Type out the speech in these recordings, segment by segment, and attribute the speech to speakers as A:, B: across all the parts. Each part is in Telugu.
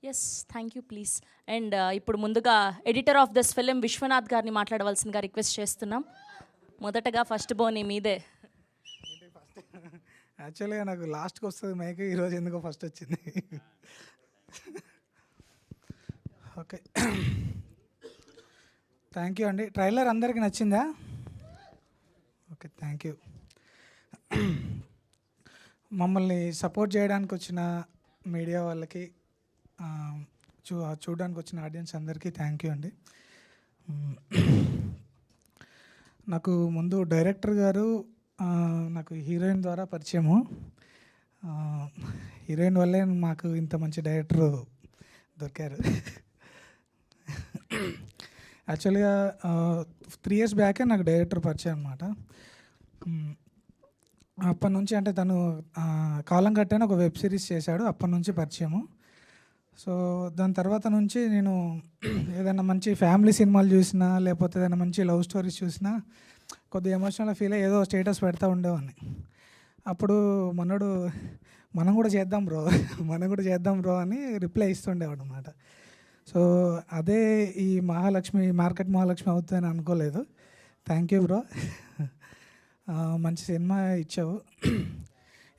A: Yes, thank you please. And ఇప్పుడు ముందుగా editor of this film Vishwanath గారిని మాట్లాడవలసిందిగా రిక్వెస్ట్ చేస్తున్నాం. మొదటగా ఫస్ట్ బోని మీదే.
B: యాక్చువల్గా నాకు లాస్ట్కి వస్తుంది మైక్, ఈరోజు ఎందుకో ఫస్ట్ వచ్చింది. ఓకే, థ్యాంక్ యూ అండి. ట్రైలర్ అందరికీ నచ్చిందా? Okay, thank you. మమ్మల్ని సపోర్ట్ చేయడానికి వచ్చిన మీడియా వాళ్ళకి, చూడడానికి వచ్చిన ఆడియన్స్ అందరికీ థ్యాంక్ యూ అండి. నాకు ముందు డైరెక్టర్ గారు నాకు హీరోయిన్ ద్వారా పరిచయము. హీరోయిన్ వల్లే మాకు ఇంత మంచి డైరెక్టర్ దొరికారు. యాక్చువల్గా 3 years బ్యాకే నాకు డైరెక్టర్ పరిచయం అనమాట. అప్పటి నుంచి అంటే తను కాలం కట్టని ఒక వెబ్ సిరీస్ చేశాడు, అప్పటి నుంచి పరిచయము. సో దాని తర్వాత నుంచి నేను ఏదైనా మంచి ఫ్యామిలీ సినిమాలు చూసినా, లేకపోతే ఏదైనా మంచి లవ్ స్టోరీస్ చూసినా కొద్దిగా ఎమోషనల్ ఫీల్ అయ్యి ఏదో స్టేటస్ పెడతా ఉండేవాడిని. అప్పుడు మనం కూడా చేద్దాం బ్రో అని రిప్లై ఇస్తుండేవాడు అనమాట. సో అదే ఈ మార్కెట్ మహాలక్ష్మి అవుతుందని అనుకోలేదు. థ్యాంక్ యూ బ్రో, మంచి సినిమా ఇచ్చావు.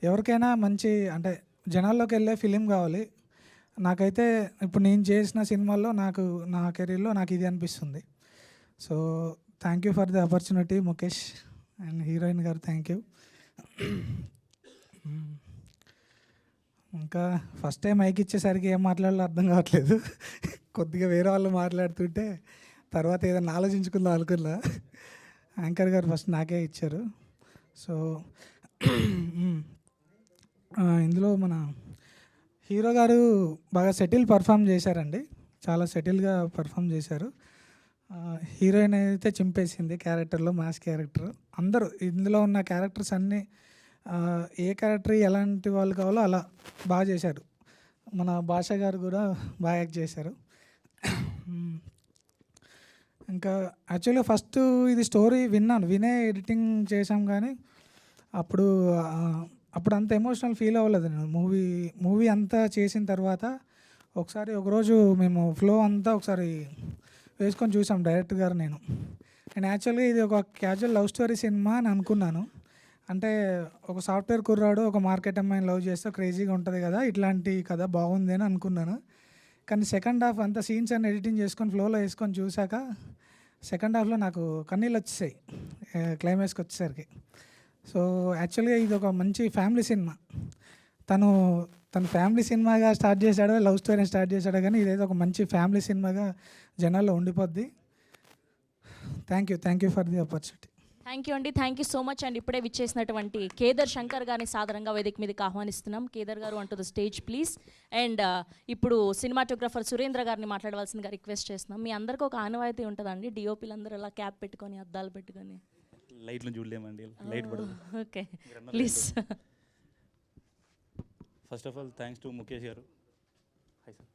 B: ఎవరికైనా మంచి అంటే జనాల్లోకి వెళ్ళే ఫిలిం కావాలి. నాకైతే ఇప్పుడు నేను చేసిన సినిమాల్లో నా కెరీర్లో నాకు ఇది అనిపిస్తుంది. So thank you for the opportunity Mukesh and heroine గారు, థ్యాంక్ యూ. ఇంకా ఫస్ట్ టైం మైక్ ఇచ్చేసరికి ఏం మాట్లాడాలో అర్థం కావట్లేదు. కొద్దిగా వేరే వాళ్ళు మాట్లాడుతుంటే తర్వాత ఏదైనా ఆలోచించుకుందాం అనుకున్నా. యాంకర్ గారు ఫస్ట్ నాకే ఇచ్చారు. సో ఇందులో మన హీరో గారు బాగా సెటిల్ పర్ఫామ్ చేశారండి, చాలా సెటిల్గా పర్ఫామ్ చేశారు. హీరోయిన్ అయితే చింపేసింది క్యారెక్టర్లో, మాస్ క్యారెక్టర్. అందరూ ఇందులో ఉన్న క్యారెక్టర్స్ అన్నీ ఏ క్యారెక్టర్ ఎలాంటి వాళ్ళు కావాలో అలా బాగా చేశారు. మన భాష గారు కూడా బాగా యాక్ట్ చేశారు. ఇంకా యాక్చువల్గా ఫస్ట్ ఇది స్టోరీ వినే ఎడిటింగ్ చేసాం, కానీ అప్పుడు అంత ఎమోషనల్ ఫీల్ అవ్వలేదు నేను. మూవీ అంతా చేసిన తర్వాత ఒకరోజు మేము ఫ్లో అంతా ఒకసారి వేసుకొని చూసాం డైరెక్టర్ గారు నేను యాక్చువల్గా ఇది ఒక క్యాజువల్ లవ్ స్టోరీ సినిమా అని అనుకున్నాను. అంటే ఒక సాఫ్ట్వేర్ కుర్రాడు ఒక మార్కెట్ అమ్మాయిని లవ్ చేస్తే క్రేజీగా ఉంటుంది కదా, ఇట్లాంటి కథ బాగుంది అని అనుకున్నాను. కానీ సెకండ్ హాఫ్ అంతా సీన్స్ అన్ని ఎడిటింగ్ చేసుకొని ఫ్లోలో వేసుకొని చూశాక సెకండ్ హాఫ్లో నాకు కన్నీళ్ళు వచ్చేసాయి క్లైమాక్స్కి వచ్చేసరికి. సో యాక్చువల్గా ఇది ఒక మంచి ఫ్యామిలీ సినిమా. తను ఫ్యామిలీ సినిమాగా స్టార్ట్ చేశాడో, లవ్ స్టోరీని స్టార్ట్ చేశాడో, కానీ ఇదైతే ఒక మంచి ఫ్యామిలీ సినిమాగా జనాల్లో ఉండిపోద్ది. Thank you for the opportunity.
A: Thank you అండి, thank you so much. And ఇప్పుడే విచ్చేసినటువంటి కేదర్ శంకర్ గారిని సాధారణంగా వేదిక మీదకి ఆహ్వానిస్తున్నాం. కేదర్ గారు అంటూ ద స్టేజ్ ప్లీజ్. అండ్ ఇప్పుడు సినిమాటోగ్రఫర్ సురేంద్ర గారిని మాట్లాడవలసిందిగా రిక్వెస్ట్ చేస్తున్నాం. మీ అందరికీ ఒక ఆనవాయితీ ఉంటుందండి, డిఓపీలు అందరూ అలా క్యాప్ పెట్టుకొని అద్దాలు పెట్టుకొని
C: లైట్లు చూడలేమండి, లైట్ పడదు.
A: Okay please.
C: First of all thanks to Mukesh garu. Hi sir.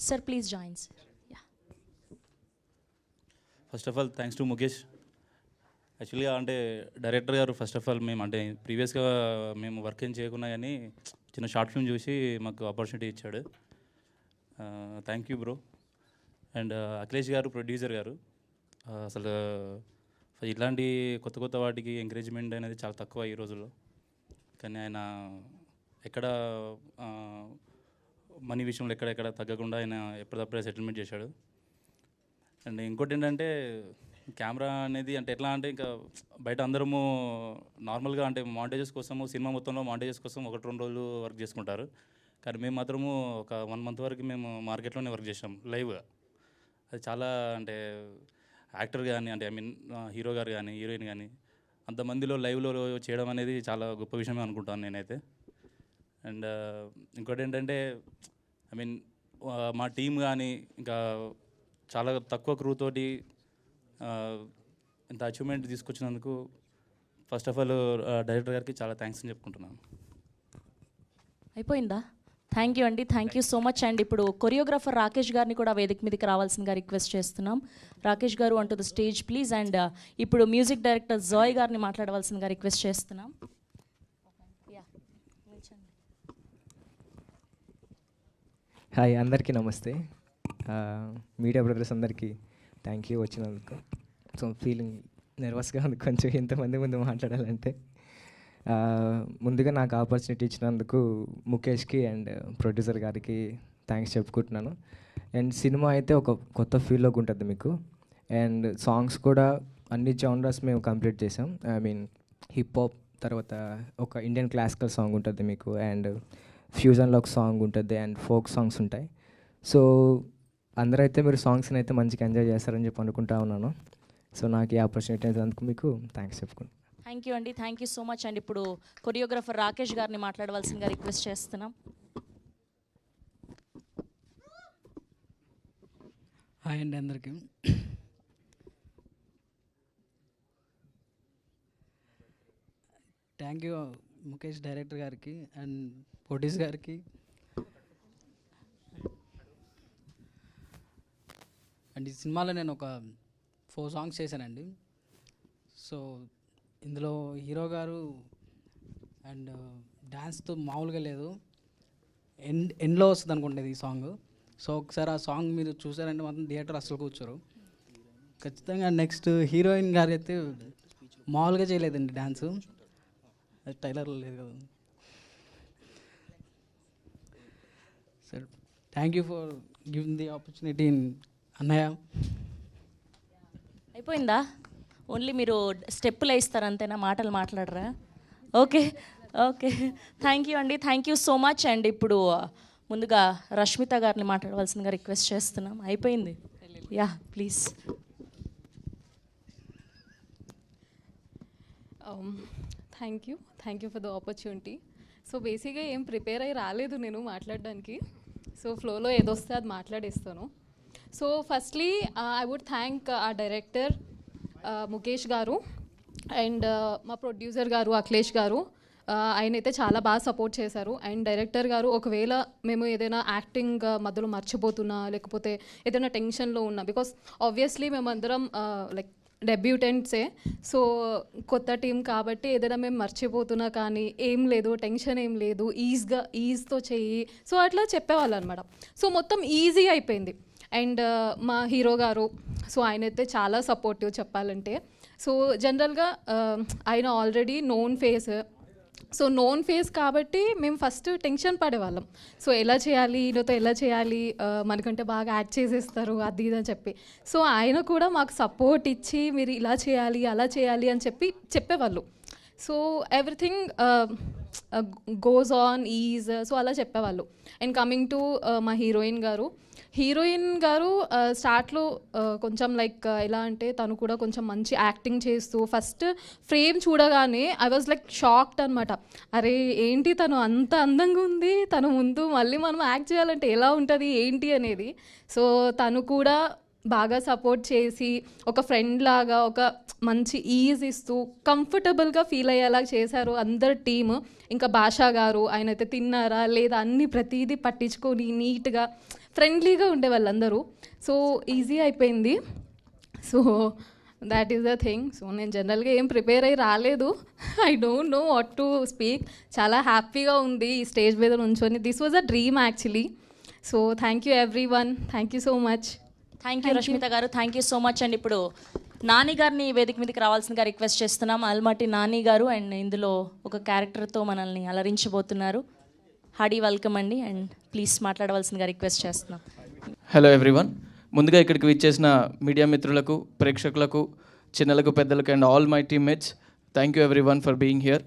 A: Sir please join sir.
C: First of all thanks to Mukesh. యాక్చువల్గా అంటే డైరెక్టర్ గారు ఫస్ట్ ఆఫ్ ఆల్ మేము అంటే ప్రీవియస్గా మేము వర్క్ ఏం చేయకున్నా కానీ చిన్న షార్ట్ ఫిల్మ్ చూసి మాకు ఆపర్చునిటీ ఇచ్చాడు. Thank you bro. And Akhilesh గారు ప్రొడ్యూసర్ గారు, అసలు ఇట్లాంటి కొత్త వాటికి ఎంకరేజ్మెంట్ అనేది చాలా తక్కువ ఈ రోజుల్లో. కానీ ఆయన ఎక్కడ మనీ విషయంలో ఎక్కడ తగ్గకుండా ఆయన ఎప్పటికప్పుడే సెటిల్మెంట్ చేశాడు. అండ్ ఇంకోటి ఏంటంటే కెమెరా అనేది అంటే ఎట్లా అంటే ఇంకా బయట అందరము నార్మల్గా అంటే మాంటేజెస్ కోసము సినిమా మొత్తంలో మాంటేజెస్ కోసం 1-2 రోజులు వర్క్ చేసుకుంటారు. కానీ మేము మాత్రము ఒక 1 month వరకు మేము మార్కెట్లోనే వర్క్ చేసాం లైవ్గా. అది చాలా అంటే యాక్టర్ కానీ అంటే హీరో గారు కానీ హీరోయిన్ కానీ అంతమందిలో లైవ్లో చేయడం అనేది చాలా గొప్ప విషయమే అనుకుంటాను నేనైతే. అండ్ ఇంకోటి ఏంటంటే మా టీం కానీ ఇంకా చాలా తక్కువ క్రూ తోటి ఇంత అచీవ్మెంట్ తీసుకొచ్చినందుకు ఫస్ట్ ఆఫ్ ఆల్ డైరెక్టర్ గారికి చాలా థ్యాంక్స్ అని చెప్పుకుంటున్నాను.
A: అయిపోయిందా? థ్యాంక్ యూ అండి, thank you so much. And ఇప్పుడు కొరియోగ్రాఫర్ రాకేష్ గారిని కూడా వేదిక మీదకి రావాల్సిందిగా రిక్వెస్ట్ చేస్తున్నాం. రాకేష్ గారు అంటూ ద స్టేజ్ ప్లీజ్. అండ్ ఇప్పుడు మ్యూజిక్ డైరెక్టర్ జాయ్ గారిని మాట్లాడవలసిందిగా రిక్వెస్ట్ చేస్తున్నాం.
D: హాయ్ అందరికీ నమస్తే. మీడియా బ్రదర్స్ అందరికీ థ్యాంక్ యూ వచ్చినందుకు. సో ఫీలింగ్ నర్వస్గా ఉంది కొంచెం ఇంతమంది ముందు మాట్లాడాలంటే. ముందుగా నాకు ఆపర్చునిటీ ఇచ్చినందుకు ముఖేష్కి అండ్ ప్రొడ్యూసర్ గారికి థ్యాంక్స్ చెప్పుకుంటున్నాను. అండ్ సినిమా అయితే ఒక కొత్త ఫీల్లోకి ఉంటుంది మీకు. అండ్ సాంగ్స్ కూడా అన్ని జానర్స్ మేము కంప్లీట్ చేసాం. ఐ మీన్ హిప్ హాప్, తర్వాత ఒక ఇండియన్ క్లాసికల్ సాంగ్ ఉంటుంది మీకు, అండ్ ఫ్యూజన్లో ఒక సాంగ్ ఉంటుంది, అండ్ ఫోక్ సాంగ్స్ ఉంటాయి. సో అందరైతే మీరు సాంగ్స్ని అయితే మంచిగా ఎంజాయ్ చేస్తారని చెప్పి అనుకుంటా ఉన్నాను. సో నాకు ఈ ఆపర్చునిటీ అయినందుకు మీకు థ్యాంక్స్ చెప్పుకుంటాను.
A: థ్యాంక్ యూ అండి, థ్యాంక్ యూ సో మచ్ అండి. ఇప్పుడు కొరియోగ్రాఫర్ రాకేష్ గారిని మాట్లాడవలసిందిగా రిక్వెస్ట్ చేస్తున్నాం.
E: హాయ్ అండి అందరికీ. థ్యాంక్ యూ ముఖేష్ డైరెక్టర్ గారికి అండ్ ప్రొడ్యూస్ గారికి. అండ్ ఈ సినిమాలో నేను ఒక 4 సాంగ్స్ చేశానండి. సో ఇందులో హీరో గారు అండ్ డ్యాన్స్తో మామూలుగా లేదు, ఎండ్లో వస్తుంది అనుకుంటుంది ఈ సాంగ్. సో ఒకసారి ఆ సాంగ్ మీరు చూసారంటే మాత్రం థియేటర్ అసలు కూర్చోరు ఖచ్చితంగా. నెక్స్ట్ హీరోయిన్ గారు అయితే మామూలుగా చేయలేదండి డ్యాన్స్, టైలర్లో లేదు కదా. Sir thank you for giving the opportunity అన్నయ్య.
A: అయిపోయిందా? ఓన్లీ మీరు స్టెప్పులు వేస్తారు అంతేనా, మాటలు మాట్లాడరా? ఓకే ఓకే, థ్యాంక్ యూ అండి, thank you so much. And ఇప్పుడు ముందుగా రష్మిత గారిని మాట్లాడవలసిందిగా రిక్వెస్ట్ చేస్తున్నాం. అయిపోయింది, yeah please.
F: Thank you for the opportunity. So బేసిక్గా ఏం ప్రిపేర్ అయ్యి రాలేదు నేను మాట్లాడడానికి. సో ఫ్లోలో ఏదొస్తే అది మాట్లాడేస్తాను. So firstly I would thank ఆ డైరెక్టర్ ముఖేష్ గారు అండ్ మా ప్రొడ్యూసర్ గారు అఖిలేష్ గారు. ఆయన అయితే చాలా బాగా సపోర్ట్ చేశారు. అండ్ డైరెక్టర్ గారు ఒకవేళ మేము ఏదైనా యాక్టింగ్ మధ్యలో మర్చిపోతున్నా లేకపోతే ఏదైనా టెన్షన్లో ఉన్నా, బికాస్ ఆబ్వియస్లీ మేమందరం లైక్ డెబ్యూటెంట్సే, సో కొత్త టీం కాబట్టి ఏదైనా మేము మర్చిపోతున్నా కానీ ఏం లేదు, టెన్షన్ ఏం లేదు, ఈజ్తో చెయ్యి, సో అట్లా చెప్పేవాళ్ళు అనమాట. సో మొత్తం ఈజీ అయిపోయింది. అండ్ మా హీరో గారు, సో ఆయనైతే చాలా సపోర్టివ్ చెప్పాలంటే. సో జనరల్గా ఆయన already known face, so known face కాబట్టి మేము ఫస్ట్ టెన్షన్ పడేవాళ్ళం. సో ఎలా చేయాలి, ఈయనతో ఎలా చేయాలి, మనకంటే బాగా యాక్ట్ చేసేస్తారు అది ఇది అని చెప్పి. సో ఆయన కూడా మాకు సపోర్ట్ ఇచ్చి మీరు ఇలా చేయాలి అలా చేయాలి అని చెప్పేవాళ్ళు. So everything goes on is, so అలా చెప్పేవాళ్ళు. అండ్ కమింగ్ టు మా హీరోయిన్ గారు స్టార్ట్లో కొంచెం లైక్ ఎలా అంటే తను కూడా కొంచెం మంచి యాక్టింగ్ చేస్తూ ఫస్ట్ ఫ్రేమ్ చూడగానే ఐ వాజ్ లైక్ షాక్డ్ అనమాట. అరే ఏంటి తను అంత అందంగా ఉంది, తను ముందు మళ్ళీ మనం యాక్ట్ చేయాలంటే ఎలా ఉంటుంది ఏంటి అనేది. సో తను కూడా బాగా సపోర్ట్ చేసి ఒక ఫ్రెండ్ లాగా ఒక మంచి ఈజ్ ఇస్తూ కంఫర్టబుల్గా ఫీల్ అయ్యేలా చేశారు అందరు టీమ్. ఇంకా భాషా గారు, ఆయనైతే తిన్నారా లేదా అన్నీ ప్రతిదీ పట్టించుకొని నీట్గా ఫ్రెండ్లీగా ఉండే వాళ్ళందరూ. సో ఈజీ అయిపోయింది. So that is the thing. So నేను జనరల్గా ఏం ప్రిపేర్ అయ్యి రాలేదు, I don't know what to speak. చాలా హ్యాపీగా ఉంది ఈ స్టేజ్ మీద నుంచొని. This was a dream actually. So thank you everyone, thank you so much.
A: Thank you Rashmita garu, thank you so much. And ఇప్పుడు నాని గారిని వేదిక మీదకి రావాల్సిందిగా రిక్వెస్ట్ చేస్తున్నాం. అల్మాటి నాని గారు అండ్ ఇందులో ఒక క్యారెక్టర్తో మనల్ని అలరించబోతున్నారు. హార్డీ వెల్కమ్ అండి, అండ్ ప్లీజ్ మాట్లాడవలసిందిగా రిక్వెస్ట్ చేస్తున్నాం.
G: Hello everyone. ముందుగా ఇక్కడికి విచ్చేసిన మీడియా మిత్రులకు, ప్రేక్షకులకు, చిన్నలకు, పెద్దలకు and all my teammates, thank you everyone for being here.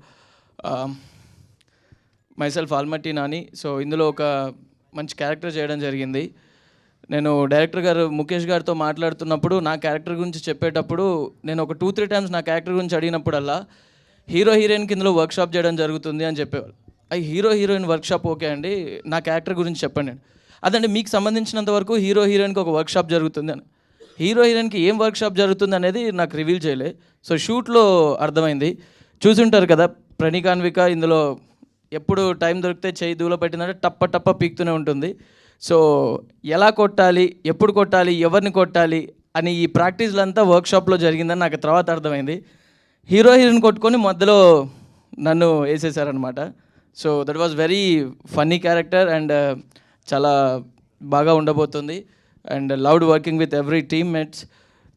G: Myself Almatti Nani. So ఇందులో ఒక మంచి క్యారెక్టర్ చేయడం జరిగింది. నేను డైరెక్టర్ గారు ముఖేష్ గారితో మాట్లాడుతున్నప్పుడు నా క్యారెక్టర్ గురించి చెప్పేటప్పుడు నేను ఒక 2-3 టైమ్స్ నా క్యారెక్టర్ గురించి అడిగినప్పుడల్లా హీరో హీరోయిన్కి ఇందులో వర్క్షాప్ చేయడం జరుగుతుంది అని చెప్పేవాళ్ళు. హీరో హీరోయిన్ వర్క్షాప్ ఓకే అండి, నా క్యారెక్టర్ గురించి చెప్పండి అండి. అదండి మీకు సంబంధించినంత వరకు హీరో హీరోయిన్కి ఒక వర్క్షాప్ జరుగుతుంది అని. హీరో హీరోయిన్కి ఏం వర్క్షాప్ జరుగుతుంది అనేది నాకు రివీల్ చేయలే. సో షూట్లో అర్థమైంది. చూసుంటారు కదా, ప్రణీకాన్విక ఇందులో ఎప్పుడు టైం దొరికితే చేయి దూలో పెట్టిందంటే టప్ప పీక్తూనే ఉంటుంది. సో ఎలా కొట్టాలి, ఎప్పుడు కొట్టాలి, ఎవరిని కొట్టాలి అని ఈ ప్రాక్టీస్లంతా వర్క్షాప్లో జరిగిందని నాకు తర్వాత అర్థమైంది. హీరో హీరోయిన్ కొట్టుకొని మధ్యలో నన్ను వేసేసారనమాట. So that was very funny character and చాలా బాగా ఉండబోతుంది. And loved working with every teammates.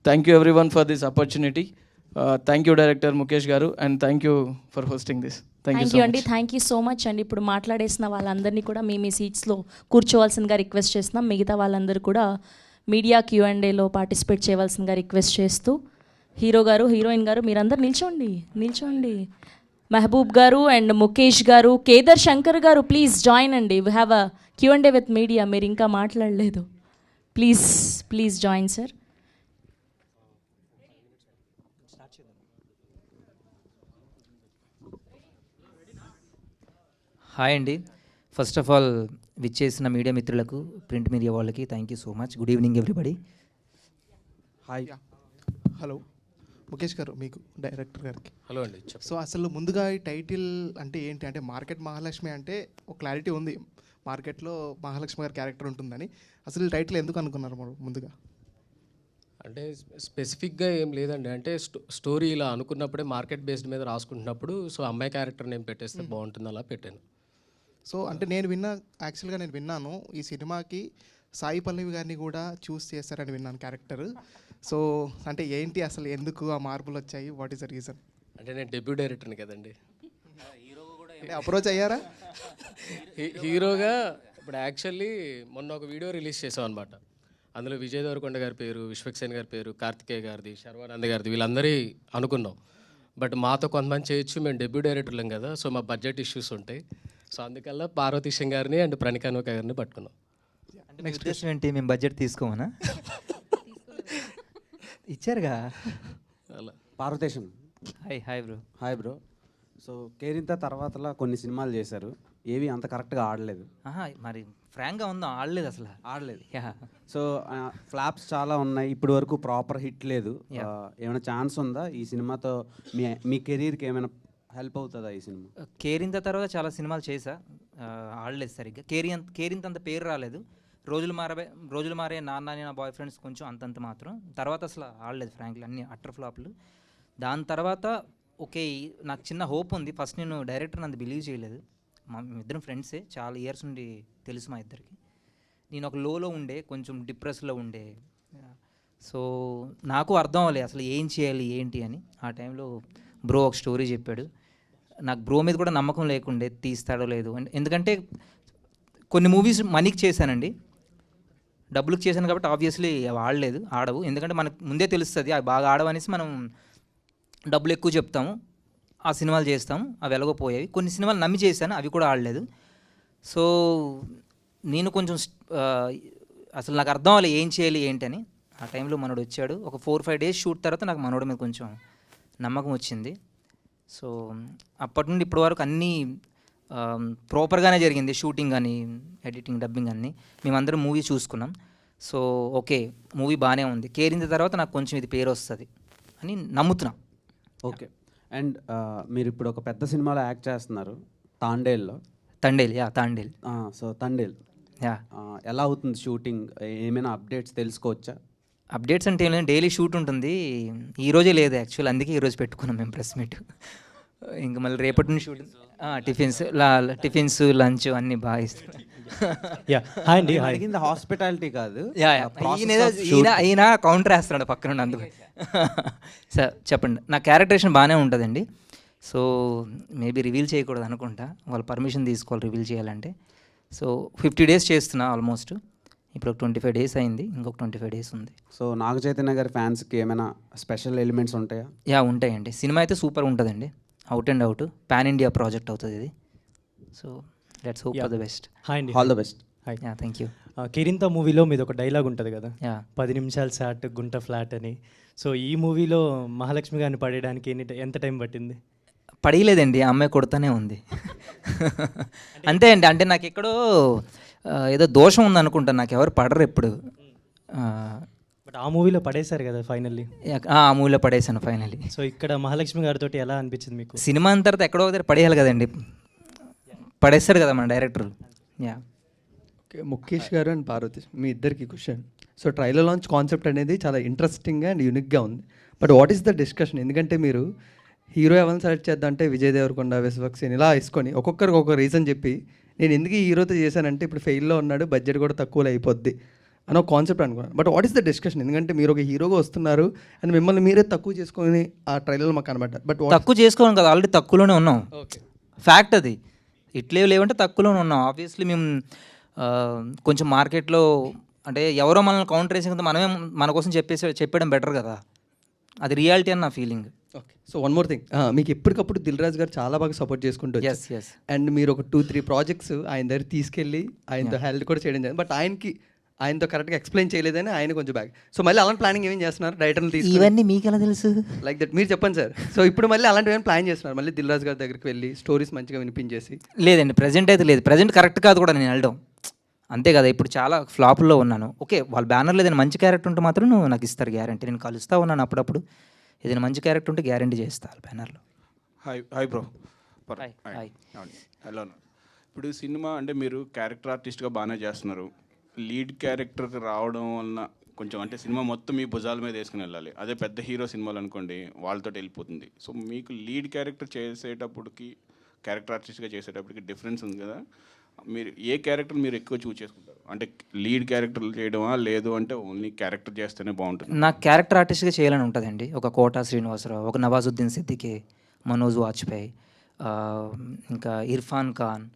G: Thank you everyone for this opportunity. Thank you director Mukesh garu, and thank you for hosting this.
A: Thank you అండి, థ్యాంక్ యూ సో మచ్ అండి. ఇప్పుడు మాట్లాడేసిన వాళ్ళందరినీ కూడా మీ సీట్స్లో కూర్చోవలసిందిగా రిక్వెస్ట్ చేస్తున్నాం. మిగతా వాళ్ళందరూ కూడా మీడియా Q&Aలో పార్టిసిపేట్ చేయవలసిందిగా రిక్వెస్ట్ చేస్తూ, హీరో గారు, హీరోయిన్ గారు, మీరందరూ నిల్చోండి. మెహబూబ్ గారు అండ్ ముఖేష్ గారు, కేదర్ శంకర్ గారు, ప్లీజ్ జాయిన్ అండి. We have a Q&A with media. మీరు ఇంకా మాట్లాడలేదు. Please join sir.
H: హాయ్ అండి. ఫస్ట్ ఆఫ్ ఆల్ విచ్చేసిన మీడియా మిత్రులకు, ప్రింట్ మీడియా వాళ్ళకి thank you so much. Good evening everybody.
I: Hi. Hello Mukesh గారు, మీకు డైరెక్టర్ గారికి
J: హలో అండి.
I: సో అసలు ముందుగా ఈ టైటిల్ అంటే ఏంటి, అంటే మార్కెట్ మహాలక్ష్మి అంటే ఒక క్లారిటీ ఉంది, మార్కెట్లో మహాలక్ష్మి గారి క్యారెక్టర్ ఉంటుందని. అసలు ఈ టైటిల్ ఎందుకు అనుకున్నారు ముందుగా?
J: అంటే స్పెసిఫిక్గా ఏం లేదండి, అంటే స్టోరీ ఇలా అనుకున్నప్పుడే మార్కెట్ బేస్డ్ మీద రాసుకుంటున్నప్పుడు సో అమ్మాయి క్యారెక్టర్ నేను పెట్టేస్తే బాగుంటుంది, అలా పెట్టాను.
I: సో అంటే యాక్చువల్గా నేను విన్నాను ఈ సినిమాకి సాయి పల్లవి గారిని కూడా చూస్ చేస్తారని విన్నాను క్యారెక్టర్. సో అంటే ఏంటి అసలు, ఎందుకు ఆ మార్పులు వచ్చాయి, వాట్ ఈస్ ద రీజన్?
J: అంటే నేను డెబ్యూ డైరెక్టర్ని కదండి.
I: అంటే అప్రోచ్ అయ్యారా
J: హీరోగా? ఇప్పుడు యాక్చువల్లీ మొన్న ఒక వీడియో రిలీజ్ చేసాం అనమాట. అందులో విజయ్ దేవరకొండ గారి పేరు, విశ్వక్సేన్ గారి పేరు, కార్తికేయ గారిది, శర్వానంద్ గారిది, వీళ్ళందరి అనుకున్నాం. బట్ మాతో కొంతమంది చేయొచ్చు, మేము డెబ్యూ డైరెక్టర్లం కదా, సో మా బడ్జెట్ ఇష్యూస్ ఉంటాయి. సో అందుకల్లా పార్వతీశం గారిని అండ్ ప్రణికానోక గారిని పట్టుకున్నాం.
H: నెక్స్ట్ క్వశ్చన్ ఏంటి, మేము బడ్జెట్ తీసుకోమనా? ఇచ్చారుగా.
J: అలా
K: Parvateesam.
H: Hi bro.
K: Hi bro. So Kerintha తర్వాతలా కొన్ని సినిమాలు చేశారు, ఏవి అంత కరెక్ట్గా ఆడలేదు.
H: మరి ఫ్రాంక్గా ఉందా, ఆడలేదు అసలు.
K: ఆడలేదు. సో ఫ్లాప్స్ చాలా ఉన్నాయి, ఇప్పటి వరకు ప్రాపర్ హిట్ లేదు. ఏమైనా ఛాన్స్ ఉందా ఈ సినిమాతో మీ కెరీర్కి ఏమైనా హెల్ప్ అవుతుందా ఈ సినిమా?
H: కేరింత తర్వాత చాలా సినిమాలు చేశా, ఆడలేదు సరిగ్గా. కేరింత అంత పేరు రాలేదు. రోజులు మారే నాన్న నా బాయ్ ఫ్రెండ్స్ కొంచెం అంతంత మాత్రం. తర్వాత అసలు ఆడలేదు ఫ్రాంక్లీ, అన్ని అట్టర్ ఫ్లాప్లు. దాని తర్వాత ఓకే, నాకు చిన్న హోప్ ఉంది. ఫస్ట్ నేను డైరెక్టర్ అంత బిలీవ్ చేయలేదు. మా ఇద్దరం ఫ్రెండ్సే, చాలా ఇయర్స్ నుండి తెలుసు మా ఇద్దరికి. నేను ఒక లోలో ఉండే, కొంచెం డిప్రెస్లో ఉండే. సో నాకు అర్థం అవ్వలేదు అసలు ఏం చేయాలి ఏంటి అని. ఆ టైంలో బ్రో ఒక స్టోరీ చెప్పాడు. నాకు బ్రో మీద కూడా నమ్మకం లేకుండే తీస్తాడో లేదు. ఎందుకంటే కొన్ని మూవీస్ మనీకి చేశానండి, డబ్బులకు చేశాను కాబట్టి ఆబ్వియస్లీ అవి ఆడవు. ఎందుకంటే మనకు ముందే తెలుస్తుంది అవి బాగా ఆడవనేసి మనం డబ్బులు ఎక్కువ చెప్తాము, ఆ సినిమాలు చేస్తాము, అవి ఎలాగోపోయాయి. కొన్ని సినిమాలు నమ్మి చేశాను, అవి కూడా ఆడలేదు. సో నేను కొంచెం అసలు నాకు అర్థం అవ్వాలి ఏం చేయాలి ఏంటని. ఆ టైంలో మనోడు వచ్చాడు. ఒక 4-5 డేస్ షూట్ తర్వాత నాకు మనోడి మీద కొంచెం నమ్మకం వచ్చింది. సో అప్పటి నుండి ఇప్పటి వరకు అన్నీ ప్రాపర్గానే జరిగింది. షూటింగ్ కానీ, ఎడిటింగ్, డబ్బింగ్ అన్నీ మేమందరం మూవీ చూసుకున్నాం. సో ఓకే, మూవీ బాగానే ఉంది. కేరింత తర్వాత నాకు కొంచెం ఇది పేరు వస్తుంది అని నమ్ముతున్నా.
K: ఓకే. అండ్ మీరు ఇప్పుడు ఒక పెద్ద సినిమాలో యాక్ట్ చేస్తున్నారు, తాండేల్.
H: సో
K: తాండేల్ ఎలా అవుతుంది షూటింగ్? ఏమైనా అప్డేట్స్ తెలుసుకోవచ్చా?
H: అప్డేట్స్ అంటే ఏం లేదు, డైలీ షూట్ ఉంటుంది. ఈ రోజే లేదు యాక్చువల్, అందుకే ఈరోజు పెట్టుకున్నాం మేము ప్రెస్ మీట్. ఇంకా మళ్ళీ రేపటి నుంచి షూటింగ్, టిఫిన్స్ లంచ్ అన్నీ బాగా ఇస్తారు.
K: అడిగింది హాస్పిటాలిటీ కాదు.
H: ఈయన కౌంటర్ వేస్తున్నాడు పక్కన నుండి, అందుకు. సార్ చెప్పండి. నా క్యారెక్టరేషన్ బాగానే ఉంటుందండి. సో మేబీ రివీల్ చేయకూడదు అనుకుంటా, వాళ్ళు పర్మిషన్ తీసుకోవాలి రివీల్ చేయాలంటే. సో 50 days చేస్తున్నా ఆల్మోస్ట్. ఇప్పుడు ఒక 25 days అయింది, ఇంకొక 25 days ఉంది.
K: సో నాగ చైతన్య గారి ఫ్యాన్స్కి ఏమైనా స్పెషల్ ఎలిమెంట్స్ ఉంటాయా?
H: ఉంటాయండి. సినిమా అయితే సూపర్ ఉంటుందండి, out and out. Pan India project అవుతుంది ఇది. So let's hope for the best.
K: All the best.
H: Thank you.
L: Kerintha మూవీలో మీది ఒక డైలాగ్ ఉంటుంది కదా, 10 నిమిషాలు షాట్ గుంట ఫ్లాట్ అని. సో ఈ మూవీలో మహాలక్ష్మి గారిని పడేయడానికి ఎంత టైం పట్టింది?
H: పడేయలేదండి, ఆ అమ్మాయి కొడుతూనే ఉంది. అంతే అండి. అంటే నాకు ఎక్కడో ఏదో దోషం ఉందనుకుంటాను, నాకు ఎవరు పడరు ఎప్పుడు.
L: బట్ ఆ మూవీలో పడేశారు కదా ఫైనల్లీ?
H: ఆ మూవీలో పడేశాను ఫైనల్లీ.
L: సో ఇక్కడ మహాలక్ష్మి గారితో ఎలా అనిపించింది మీకు?
H: సినిమా అంత తర్వాత ఎక్కడో దగ్గర పడేయాలి కదండి, పడేస్తారు కదా మన director.
M: Okay, Mukesh garu and Parvati, మీ ఇద్దరికి question. So trailer launch concept అనేది చాలా ఇంట్రెస్టింగ్గా అండ్ యూనిక్గా ఉంది. But what is the discussion? ఎందుకంటే మీరు హీరో ఎవరిని సెలెక్ట్ చేద్దాం అంటే విజయ్ దేవరకొండ, విశ్వక్సేన్ ఇలా వేసుకొని ఒక్కొక్కరికి ఒక్కొక్క రీజన్ చెప్పి నేను ఎందుకు ఈ హీరోతో చేశానంటే ఇప్పుడు ఫెయిల్లో ఉన్నాడు, బడ్జెట్ కూడా తక్కువలో అయిపోద్ది అని ఒక కాన్సెప్ట్ అనుకున్నాను. But what is the discussion? ఎందుకంటే మీరు ఒక హీరోగా వస్తున్నారు అండ్ మిమ్మల్ని మీరే తక్కువ చేసుకొని ఆ ట్రైలర్లో మాకు కనబడ్డారు. బట్
H: తక్కువ చేసుకోవాలి కదా, ఆల్రెడీ తక్కువలోనే ఉన్నాం. ఫ్యాక్ట్ అది. ఇట్లే లేవంటే తక్కువలోనే ఉన్నాం. ఆబ్వియస్లీ మేము కొంచెం మార్కెట్లో అంటే ఎవరో మనల్ని కౌంటర్ వేసిన మనమే మన కోసం చెప్పడం బెటర్ కదా, అది రియాలిటీ అని నా feeling.
M: Okay, so one more thing, మీకు ఎప్పటికప్పుడు దిల్ రాజు గారు చాలా బాగా సపోర్ట్ చేసుకుంటూ అండ్ మీరు ఒక 2-3 ప్రాజెక్ట్స్ ఆయన దగ్గర తీసుకెళ్ళి ఆయనతో హెల్ప్ కూడా చేయడం జరిగింది. బట్ ఆయనతో కరెక్ట్గా ఎక్స్ప్లెయిన్ చేయలేదని ఆయన కొంచెం బ్యాక్. సో మళ్ళీ అలాంటి ప్లానింగ్ ఏమేం చేస్తున్నారు? డైరెక్టర్లు తీసుకు
H: ఇవన్నీ మీకు ఎలా తెలుసు?
M: లైక్ దట్ మీరు చెప్పండి సార్. సో ఇప్పుడు మళ్ళీ అలాంటివి ఏమైనా ప్లాన్ చేస్తున్నారు? మళ్ళీ దిల్ రాజు గారి దగ్గరికి వెళ్ళి స్టోరీస్ మంచిగా వినిపించేసి?
H: లేదండి, ప్రజెంట్ అయితే లేదు. ప్రజెంట్ కరెక్ట్ కాదు కూడా నేను వెళ్ళడం, అంతే కదా. ఇప్పుడు చాలా ఫ్లాపుల్లో ఉన్నాను. ఓకే, వాళ్ళ బ్యానర్లో ఏదైనా మంచి క్యారెక్టర్ ఉంటే మాత్రం నాకు ఇస్తారు గ్యారంటీ. నేను కలుస్తూ ఉన్నాను అప్పుడప్పుడు, ఏదైనా మంచి క్యారెక్టర్ ఉంటే గ్యారంటీ చేస్తాను బ్యానర్లో.
N: Hi bro.
H: హాయ్.
N: హలో. ఇప్పుడు సినిమా అంటే మీరు క్యారెక్టర్ ఆర్టిస్ట్గా బాగానే చేస్తున్నారు. లీడ్ క్యారెక్టర్కి రావడం వలన కొంచెం అంటే సినిమా మొత్తం మీ భుజాల మీద వేసుకుని వెళ్ళాలి. అదే పెద్ద హీరో సినిమాలు అనుకోండి, వాళ్ళతో వెళ్ళిపోతుంది. సో మీకు లీడ్ క్యారెక్టర్ చేసేటప్పటికి, క్యారెక్టర్ ఆర్టిస్ట్గా చేసేటప్పటికి డిఫరెన్స్ ఉంది కదా. మీరు ఏ క్యారెక్టర్ మీరు ఎక్కువ చూస్ చేసుకుంటారు? అంటే లీడ్ క్యారెక్టర్లు చేయడమా, లేదు అంటే ఓన్లీ క్యారెక్టర్ చేస్తేనే బాగుంటుంది?
H: నాకు క్యారెక్టర్ ఆర్టిస్ట్గా చేయాలని ఉంటుందండి. ఒక కోటా శ్రీనివాసరావు, ఒక నవాజుద్దీన్ సిద్దికి, మనోజ్ వాజ్పేయి, ఇంకా ఇర్ఫాన్ ఖాన్.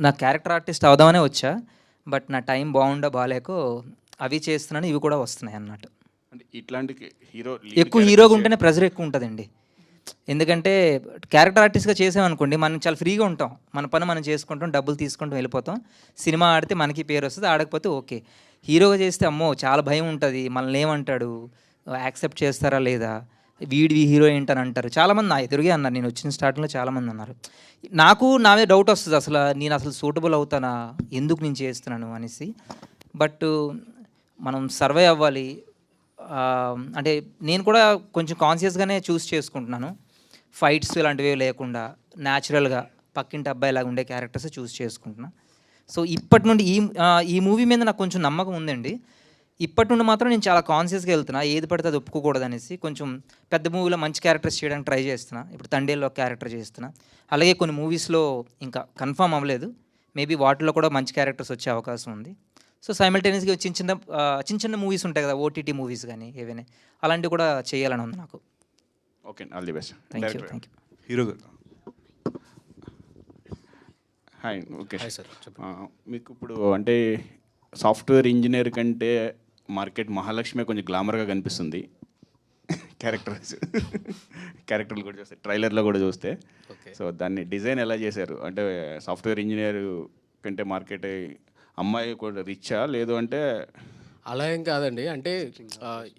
H: నాకు క్యారెక్టర్ ఆర్టిస్ట్ అవుదామనే వచ్చా, బట్ నా టైం బాగాలేకో అవి చేస్తున్నాను, ఇవి కూడా వస్తున్నాయి అన్నట్టు.
N: అంటే ఇట్లాంటి హీరో
H: ఎక్కువ హీరోగా ఉంటేనే ప్రెజర్ ఎక్కువ ఉంటుందండి. ఎందుకంటే క్యారెక్టర్ ఆర్టిస్ట్గా చేసామనుకోండి, మనం చాలా ఫ్రీగా ఉంటాం, మన పని మనం చేసుకుంటాం, డబ్బులు తీసుకుంటాం, వెళ్ళిపోతాం. సినిమా ఆడితే మనకి పేరు వస్తుంది, ఆడకపోతే ఓకే. హీరోగా చేస్తే అమ్మో చాలా భయం ఉంటుంది, మనల్ని ఏమంటాడు, యాక్సెప్ట్ చేస్తారా లేదా, వీడివి హీరో ఏంటని అంటారు. చాలామంది నా ఎదురుగే అన్నారు, నేను వచ్చిన స్టార్టింగ్లో చాలామంది అన్నారు. నాకు నా మీద డౌట్ వస్తుంది, అసలు నేను అసలు సూటబుల్ అవుతానా, ఎందుకు నేను చేస్తున్నాను అనేసి. బట్ మనం సర్వే అవ్వాలి. అంటే నేను కూడా కొంచెం కాన్షియస్గానే చూస్ చేసుకుంటున్నాను. ఫైట్స్ ఇలాంటివి లేకుండా న్యాచురల్గా పక్కింటి అబ్బాయిలాగా ఉండే క్యారెక్టర్స్ చూస్ చేసుకుంటున్నాను. సో ఇప్పటి నుండి ఈ మూవీ మీద నాకు కొంచెం నమ్మకం ఉందండి. ఇప్పటి నుండి మాత్రం నేను చాలా కాన్షియస్గా వెళ్తున్నా, ఏది పడితే అది ఒప్పుకోకూడదు అనేసి. కొంచెం పెద్ద మూవీలో మంచి క్యారెక్టర్స్ చేయడానికి ట్రై చేస్తున్నా. ఇప్పుడు తండేల్లో క్యారెక్టర్ చేస్తున్నా, అలాగే కొన్ని మూవీస్లో ఇంకా కన్ఫర్మ్ అవ్వలేదు, మేబీ వాటిలో కూడా మంచి క్యారెక్టర్స్ వచ్చే అవకాశం ఉంది. సో సైమల్టేనియస్గా చిన్న చిన్న మూవీస్ ఉంటాయి కదా, ఓటీటీ మూవీస్ కానీ ఏవైనా, అలాంటివి కూడా చేయాలని ఉంది నాకు.
N: Okay, all the best.
H: Thank you.
N: Hero గారు హాయ్. Okay
J: sir.
N: మీకు ఇప్పుడు అంటే సాఫ్ట్వేర్ ఇంజనీర్ కంటే మార్కెట్ మహాలక్ష్మి కొంచెం గ్లామర్గా కనిపిస్తుంది. క్యారెక్టర్లు కూడా చూస్తే, ట్రైలర్లో కూడా చూస్తే. సో దాన్ని డిజైన్ ఎలా చేశారు? అంటే సాఫ్ట్వేర్ ఇంజనీర్ కంటే మార్కెట్ అమ్మాయి కూడా రిచ్చా, లేదు అంటే?
J: అలా ఏం కాదండి, అంటే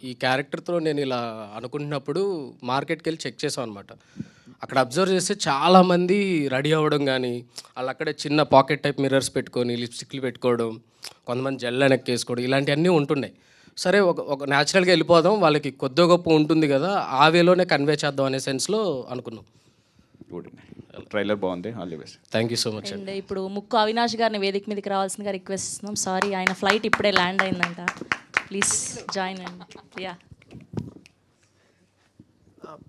J: ఈ క్యారెక్టర్తో నేను ఇలా అనుకుంటున్నప్పుడు మార్కెట్కి వెళ్ళి చెక్ చేసాం అనమాట. అక్కడ అబ్జర్వ్ చేస్తే చాలామంది రెడీ అవ్వడం కానీ, వాళ్ళు అక్కడే చిన్న పాకెట్ టైప్ మిర్రర్స్ పెట్టుకొని లిప్స్టిక్లు పెట్టుకోవడం, కొంతమంది జెల్ వేసుకోవడం, ఇలాంటివన్నీ ఉంటున్నాయి. సరే ఒక న్యాచురల్గా వెళ్ళిపోదాం, వాళ్ళకి కొద్ది గొప్ప ఉంటుంది కదా, ఆ వేలోనే కన్వే చేద్దాం అనే సెన్స్లో అనుకున్నాం.
N: ట్రైలర్ బాగుంది, all the best.
J: Thank you so much.
A: And ఇప్పుడు ముక్కు అవినాష్ గారిని వేదిక మీదకి రావాల్సిందిగా రిక్వెస్ట్ ఇస్తున్నాం. సారీ, ఆయన ఫ్లైట్ ఇప్పుడే ల్యాండ్ అయిందంట. ప్లీజ్ జాయిన్ అండి. యా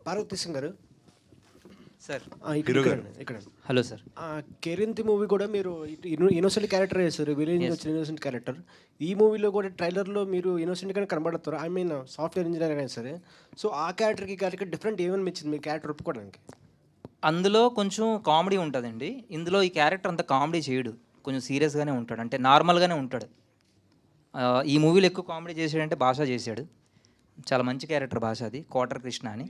O: పార్వతీ సింగ్ గారు
H: సార్.
O: ఇక్కడ
H: హలో సార్.
O: కేరింతి మూవీ కూడా మీరు ఇన్నోసెంట్ క్యారెక్టర్ చేస్తారు, విలేజ్ వచ్చిన ఇన్నోసెంట్ క్యారెక్టర్. ఈ మూవీలో కూడా ట్రైలర్లో మీరు ఇన్నోసెంట్గానే కనబడతారు, ఐ మీన్ సాఫ్ట్వేర్ ఇంజనీర్ అయినా సరే. సో ఆ క్యారెక్టర్కి డిఫరెంట్ ఏమనిపించింది మీ క్యారెక్టర్ ఒప్పుకోవడానికి?
H: అందులో కొంచెం కామెడీ ఉంటుందండి. ఇందులో ఈ క్యారెక్టర్ అంత కామెడీ చేయడు, కొంచెం సీరియస్గానే ఉంటాడు, అంటే నార్మల్గానే ఉంటాడు. ఈ మూవీలో ఎక్కువ కామెడీ చేసాడంటే భాష చేశాడు, చాలా మంచి క్యారెక్టర్ భాష, అది కోటర్ కృష్ణ అని.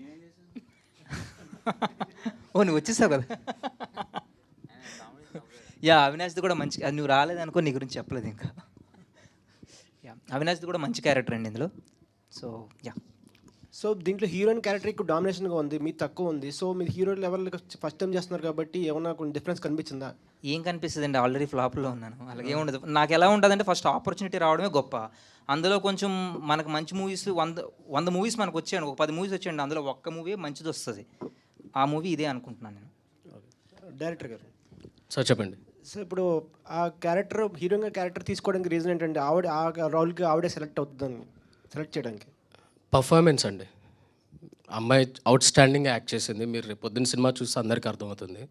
H: ఓ నువ్వు వచ్చేసావు కదా. యా, అవినాష్ది కూడా మంచి, అది నువ్వు రాలేదనుకో నీ గురించి చెప్పలేదు ఇంకా. యా, అవినాష్ది కూడా మంచి క్యారెక్టర్ అండి ఇందులో. So yeah.
O: సో దీంట్లో హీరోయిన్ క్యారెక్టర్ ఎక్కువ డామినేషన్గా ఉంది, మీ తక్కువ ఉంది. సో మీరు హీరో లెవెల్ ఫస్ట్ టైం చేస్తున్నారు కాబట్టి ఏమన్నా కొంచెం డిఫరెన్స్ కనిపించిందా?
H: ఏం కనిపిస్తుంది, ఆల్రెడీ ఫ్లాప్లో ఉన్నాను, అలాగే ఉండదు. నాకు ఎలా ఉంటుందంటే ఫస్ట్ ఆపర్చునిటీ రావడమే గొప్ప. అందులో కొంచెం మనకు మంచి మూవీస్ 100 మూవీస్ మనకు వచ్చాయండి, ఒక 10 మూవీస్ వచ్చాయండి, అందులో ఒక్క మూవీ మంచిది వస్తుంది. ఆ మూవీ ఇదే అనుకుంటున్నాను నేను.
O: డైరెక్టర్ గారు
J: సార్ చెప్పండి.
O: సో ఇప్పుడు ఆ క్యారెక్టర్ హీరోయిన్ క్యారెక్టర్ తీసుకోవడానికి రీజన్ ఏంటంటే ఆవిడ ఆ రోల్కి ఆవిడే సెలెక్ట్ అవుతుందని సెలెక్ట్ చేయడానికి?
J: పర్ఫార్మెన్స్ అండి, అమ్మాయి అవుట్ స్టాండింగ్ యాక్ట్ చేసింది. మీరు రేపు పొద్దున్న సినిమా చూస్తే అందరికీ అర్థమవుతుంది.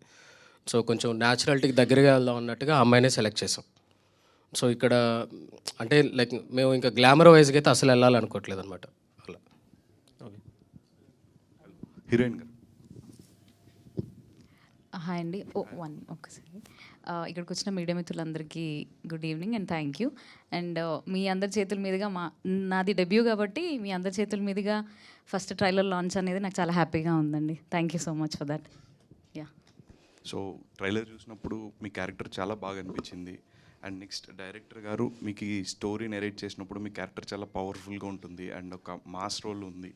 J: సో కొంచెం న్యాచురాలిటీకి దగ్గరగా వెళ్దాం అన్నట్టుగా ఆ అమ్మాయినే సెలెక్ట్ చేసాం. సో ఇక్కడ అంటే లైక్ మేము ఇంకా గ్లామర్ వైజ్గా అయితే అసలు వెళ్ళాలనుకోవట్లేదు అనమాట. అలా
P: హీరోయిన్ గారు.
Q: హాయ్ అండి. ఒక్కసారి ఇక్కడికి వచ్చిన మీడియా మిత్రులందరికీ good evening and thank you. And మీ అందరి చేతుల మీదుగా నాది డెబ్యూ కాబట్టి మీ అందరి చేతుల మీదుగా ఫస్ట్ ట్రైలర్ లాంచ్ అనేది నాకు చాలా హ్యాపీగా ఉందండి. Thank you so much for that. Yeah.
P: So trailer చూసినప్పుడు మీ క్యారెక్టర్ చాలా బాగా అనిపించింది. అండ్ నెక్స్ట్ డైరెక్టర్ గారు మీకు ఈ స్టోరీ నెరేట్ చేసినప్పుడు మీ క్యారెక్టర్ చాలా పవర్ఫుల్గా ఉంటుంది అండ్ ఒక మాస్ రోల్ ఉంది.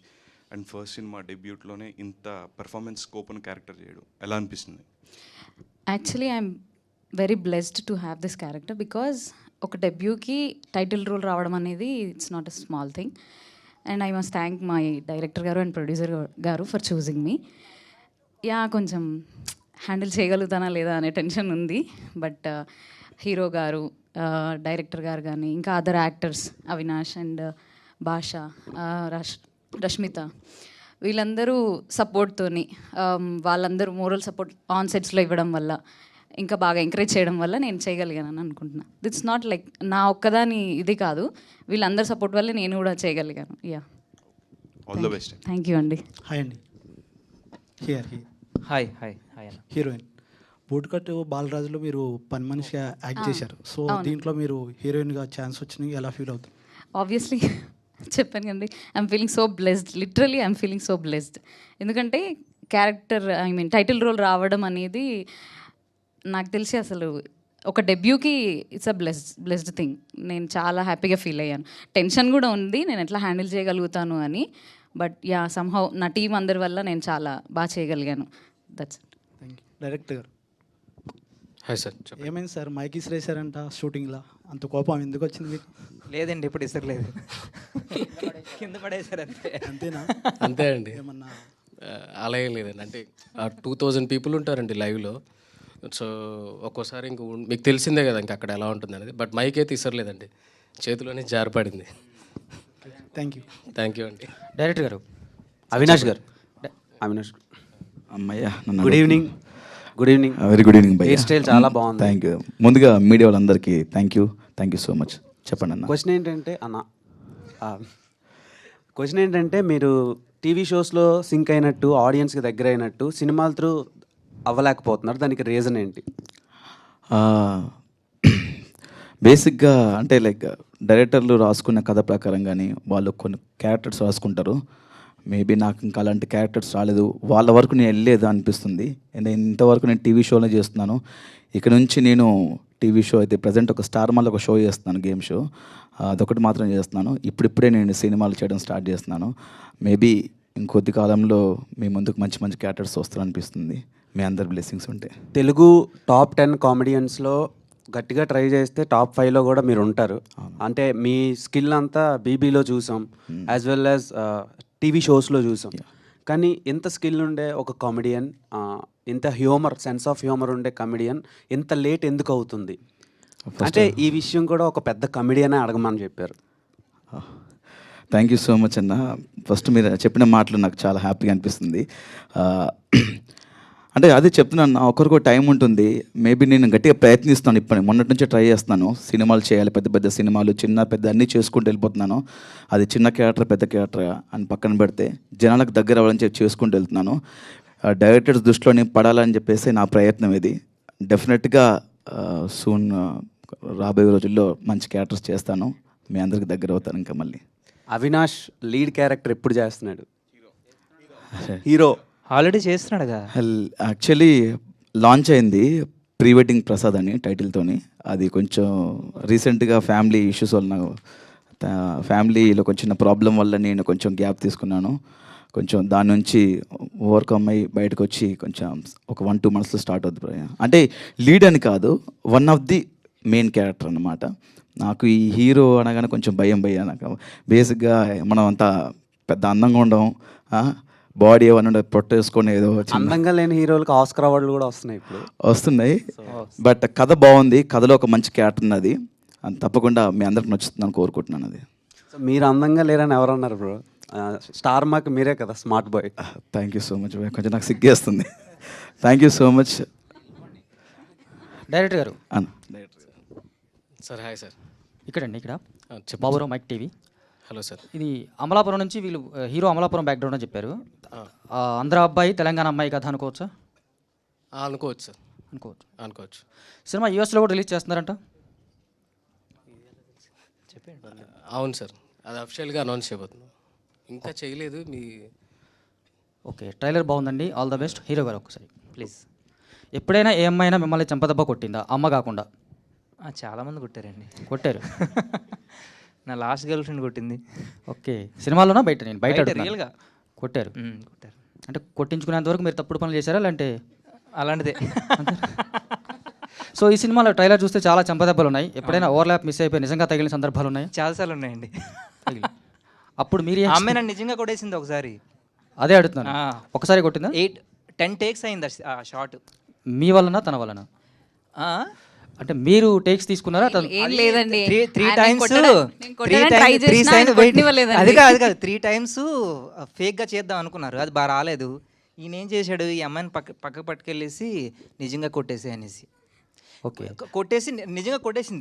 P: అండ్ ఫస్ట్ సినిమా డెబ్యూట్లోనే ఇంత పెర్ఫార్మెన్స్ స్కోప్ అని క్యారెక్టర్ చేయడం ఎలా అనిపిస్తుంది?
Q: Actually I'm very blessed to have this character because ఒక డెబ్యూకి టైటిల్ రోల్ రావడం అనేది it's not a small thing. And I must thank my director గారు అండ్ ప్రొడ్యూసర్ గారు ఫర్ చూసింగ్ మీ. యా, కొంచెం హ్యాండిల్ చేయగలుగుతానా లేదా అనే టెన్షన్ ఉంది. బట్ హీరో గారు, డైరెక్టర్ గారు కానీ ఇంకా అదర్ యాక్టర్స్ అవినాష్ అండ్ భాష, రష్మిత వీళ్ళందరూ సపోర్ట్తోని వాళ్ళందరూ మోరల్ సపోర్ట్ ఆన్ సెట్స్లో ఇవ్వడం వల్ల ఇంకా బాగా ఎంకరేజ్ చేయడం వల్ల నేను చేయగలిగానని అనుకుంటున్నాను. ఇట్స్ నాట్ లైక్ నా ఒక్కదాని ఇది కాదు, వీళ్ళందరి సపోర్ట్ వల్లే నేను కూడా చేయగలిగాను. Yeah,
P: all the best.
Q: Thank you అండి.
R: హాయ్ అండి.
H: హాయ్ హాయ్ హాయ్ అన్న.
R: హీరోయిన్ బూట్కట్టు బాలరాజులో మీరు పని మనిషిగా యాక్ట్ చేశారు. సో
Q: అవును.
R: దీంట్లో మీరు హీరోయిన్గా ఛాన్స్ వచ్చినాయి, ఎలా ఫీల్ అవుతుంది?
Q: ఆబ్వియస్లీ చెప్పాను కండి, I'm feeling so blessed. Literally I'm feeling so blessed. ఎందుకంటే క్యారెక్టర్ టైటిల్ రోల్ రావడం అనేది నాకు తెలిసి అసలు ఒక డెబ్యూకి ఇట్స్ అ బ్లెస్డ్ థింగ్. నేను చాలా హ్యాపీగా ఫీల్ అయ్యాను. టెన్షన్ కూడా ఉంది నేను ఎట్లా హ్యాండిల్ చేయగలుగుతాను అని. బట్ యా, సమ్హౌ నా టీం అందరి వల్ల నేను చాలా బాగా చేయగలిగాను. That's it.
R: Thank you. Director గారు.
J: Hi sir.
R: ఏమైంది సార్, మైక్ ఇసిరేసారంట షూటింగ్లో, అంత కోపం ఎందుకు వచ్చింది మీకు?
H: లేదండి, ఇప్పుడు ఇసరలేదు, కింద పడేసారు అంతే.
R: అంతేనా?
J: అంతే అండి.
R: ఏమన్నా
J: అలా ఏం లేదండి. అంటే 2000 పీపుల్ ఉంటారండి లైవ్లో. సో ఒక్కోసారి ఇంక మీకు తెలిసిందే కదా ఇంక అక్కడ ఎలా ఉంటుంది అనేది. బట్ మైక్ అయితే ఇసరలేదండి, చేతిలోనే జారిపడింది.
R: Thank you.
J: థ్యాంక్ యూ అండి.
H: డైరెక్టర్ గారు.
K: అవినాష్ గారు. అవినాష్
S: అమ్మయ్య.
K: Good evening. Good evening.
S: Very good evening భయ్యా.
K: హెయిర్ స్టైల్ చాలా బాగుంది.
S: Thank you. ముందుగా మీడియా వాళ్ళందరికీ థ్యాంక్ యూ సో మచ్. చెప్పండి అన్న.
K: క్వశ్చన్ ఏంటంటే మీరు టీవీ షోస్లో సింక్ అయినట్టు, ఆడియన్స్కి దగ్గర అయినట్టు సినిమాల త్రూ అవ్వలేకపోతున్నారు. దానికి రీజన్ ఏంటి?
S: బేసిక్గా అంటే లైక్ డైరెక్టర్లు రాసుకున్న కథ ప్రకారం కానీ వాళ్ళు కొన్ని క్యారెక్టర్స్ రాసుకుంటారు. మేబీ నాకు ఇంకా అలాంటి క్యారెక్టర్స్ రాలేదు, వాళ్ళ వరకు నేను వెళ్ళలేదు అనిపిస్తుంది. ఇంతవరకు నేను టీవీ షోనే చేస్తున్నాను. ఇక్కడ నుంచి నేను టీవీ షో అయితే ప్రజెంట్ ఒక స్టార్ మాల్ ఒక షో చేస్తున్నాను, గేమ్ షో, అదొకటి మాత్రం చేస్తున్నాను. ఇప్పుడిప్పుడే నేను సినిమాలు చేయడం స్టార్ట్ చేస్తున్నాను. మేబీ ఇంకొద్ది కాలంలో మీ ముందుకు మంచి మంచి క్యారెక్టర్స్ వస్తారనిపిస్తుంది, మీ అందరి బ్లెస్సింగ్స్ ఉంటే.
K: తెలుగు టాప్ 10 కామెడియన్స్లో గట్టిగా ట్రై చేస్తే టాప్ 5లో కూడా మీరు ఉంటారు. అంటే మీ స్కిల్ అంతా బీబీలో చూసాం, యాజ్ వెల్ యాజ్ టీవీ షోస్లో చూసాం. కానీ ఎంత స్కిల్ ఉండే ఒక కామెడియన్, ఇంత హ్యూమర్, సెన్స్ ఆఫ్ హ్యూమర్ ఉండే కామెడియన్ ఎంత లేట్ ఎందుకు అవుతుంది? అంటే ఈ విషయం కూడా ఒక పెద్ద కామెడియనే అడగమని చెప్పారు.
S: థ్యాంక్ యూ సో మచ్ అన్న. ఫస్ట్ మీరు చెప్పిన మాటలు నాకు చాలా హ్యాపీగా అనిపిస్తుంది. అంటే అదే చెప్తున్నాను, ఒకరికో టైం ఉంటుంది. మేబీ నేను గట్టిగా ప్రయత్నిస్తాను, ఇప్పుడు మొన్నటి నుంచే ట్రై చేస్తున్నాను. సినిమాలు చేయాలి, పెద్ద పెద్ద సినిమాలు, చిన్న పెద్ద అన్నీ చేసుకుంటూ వెళ్ళిపోతున్నాను. అది చిన్న క్యారెక్టర్ పెద్ద క్యారెక్టర్ అని పక్కన పెడితే జనాలకు దగ్గర అవ్వాలని చెప్పి చేసుకుంటూ వెళ్తున్నాను. డైరెక్టర్స్ దృష్టిలోనే పడాలని చెప్పేసి నా ప్రయత్నం ఇది. డెఫినెట్గా సూన్ రాబోయే రోజుల్లో మంచి క్యారెక్టర్స్ చేస్తాను, మీ అందరికి దగ్గర అవుతాను. ఇంకా మళ్ళీ
K: అవినాష్ లీడ్ క్యారెక్టర్ ఎప్పుడు చేస్తున్నాడు? హీరో
H: ఆల్రెడీ చేస్తున్నాడుగా.
S: యాక్చువల్లీ లాంచ్ అయింది ప్రీ వెడ్డింగ్ ప్రసాద్ అని టైటిల్తోని. అది కొంచెం రీసెంట్గా ఫ్యామిలీ ఇష్యూస్ వల్ల, ఫ్యామిలీలో కొంచెం ప్రాబ్లం వల్ల నేను కొంచెం గ్యాప్ తీసుకున్నాను. కొంచెం దాని నుంచి ఓవర్కమ్ అయ్యి బయటకు వచ్చి కొంచెం ఒక 1-2 monthsలో స్టార్ట్ అవుతుంది. అంటే లీడ్ అని కాదు, one of the main character అన్నమాట. నాకు ఈ హీరో అనగానే కొంచెం భయం నాకు. బేసిక్గా మనం అంతా పెద్ద అందంగా ఉండడం, బాడీ ఏమన్నా పొట్టేసుకొని ఏదో
K: అందంగా లేని హీరోలకు ఆస్కార్ అవార్డులు కూడా
S: వస్తున్నాయి. బట్ కథ బాగుంది, కథలో ఒక మంచి క్యారెక్టర్ ఉన్నది. తప్పకుండా మీ అందరికి నచ్చుతుందని కోరుకుంటున్నాను. అది
K: మీరు అందంగా లేరని ఎవరన్నారు బ్రో? స్టార్ మాకు మీరే కదా smart boy.
S: Thank you so much భయ్యా, కొంచెం నాకు సిగ్గేస్తుంది. Thank you so much.
T: Director గారు
J: సార్ హాయ్ సార్.
T: ఇక్కడండి ఇక్కడ
J: చెప్పండి
T: Baburao mic TV.
J: Hello sir.
T: ఇది అమలాపురం నుంచి వీళ్ళు హీరో అమలాపురం బ్యాక్గ్రౌండ్ అని చెప్పారు. ఆంధ్ర అబ్బాయి తెలంగాణ అమ్మాయి కథ అనుకోవచ్చా?
J: అనుకోవచ్చు సార్.
T: అనుకోవచ్చు. సినిమా యూఎస్లో కూడా రిలీజ్ చేస్తున్నారంట.
J: అవును సార్, అది అఫిషియల్గా అనౌన్స్ చేయబోతున్నాం, ఇంకా చేయలేదు.
T: ఓకే, ట్రైలర్ బాగుందండి, ఆల్ ద బెస్ట్. హీరో గారు ఒకసారి ప్లీజ్. ఎప్పుడైనా ఏ అమ్మాయినా మిమ్మల్ని చెంపదెబ్బ కొట్టిందా అమ్మ కాకుండా?
H: చాలామంది కొట్టారండి.
T: కొట్టారు.
H: నా లాస్ట్ గర్ల్ ఫ్రెండ్ కొట్టింది.
T: ఓకే, సినిమాలోనా బయట? నేను బయట
H: రియల్గా
T: కొట్టారు.
H: కొట్టారు.
T: అంటే కొట్టించుకునేంత వరకు మీరు తప్పుడు పనులు చేశారా లేదంటే?
H: అలాంటిదే.
T: సో ఈ సినిమాలో ట్రైలర్ చూస్తే చాలా చెంపదెబ్బలు ఉన్నాయి. ఎప్పుడైనా ఓవర్లాప్ మిస్ అయిపోయి నిజంగా తగిలిన సందర్భాలు ఉన్నాయి?
H: చాలాసార్లు ఉన్నాయండి.
T: అప్పుడు మీరు
H: అమ్మాయి నన్ను నిజంగా కొట్టేసింది ఒకసారి.
T: అదే అడుగుతున్నాను, ఒకసారి కొట్టిందా?
H: 10 టేక్స్ అయింది ఆ షార్ట్.
T: మీ వలన తన వలన? అంటే మీరు టేక్స్ తీసుకున్నారా?
Q: ఏం లేదండి,
H: 3 times ఫేక్గా చేద్దాం అనుకున్నారు, అది బాగా రాలేదు. ఈయన ఏం చేశాడు, ఈ అమ్మాయిని పక్కకు పట్టుకెళ్ళేసి నిజంగా కొట్టేసి అనేసి.
T: ఓకే,
H: కొట్టేసి నిజంగా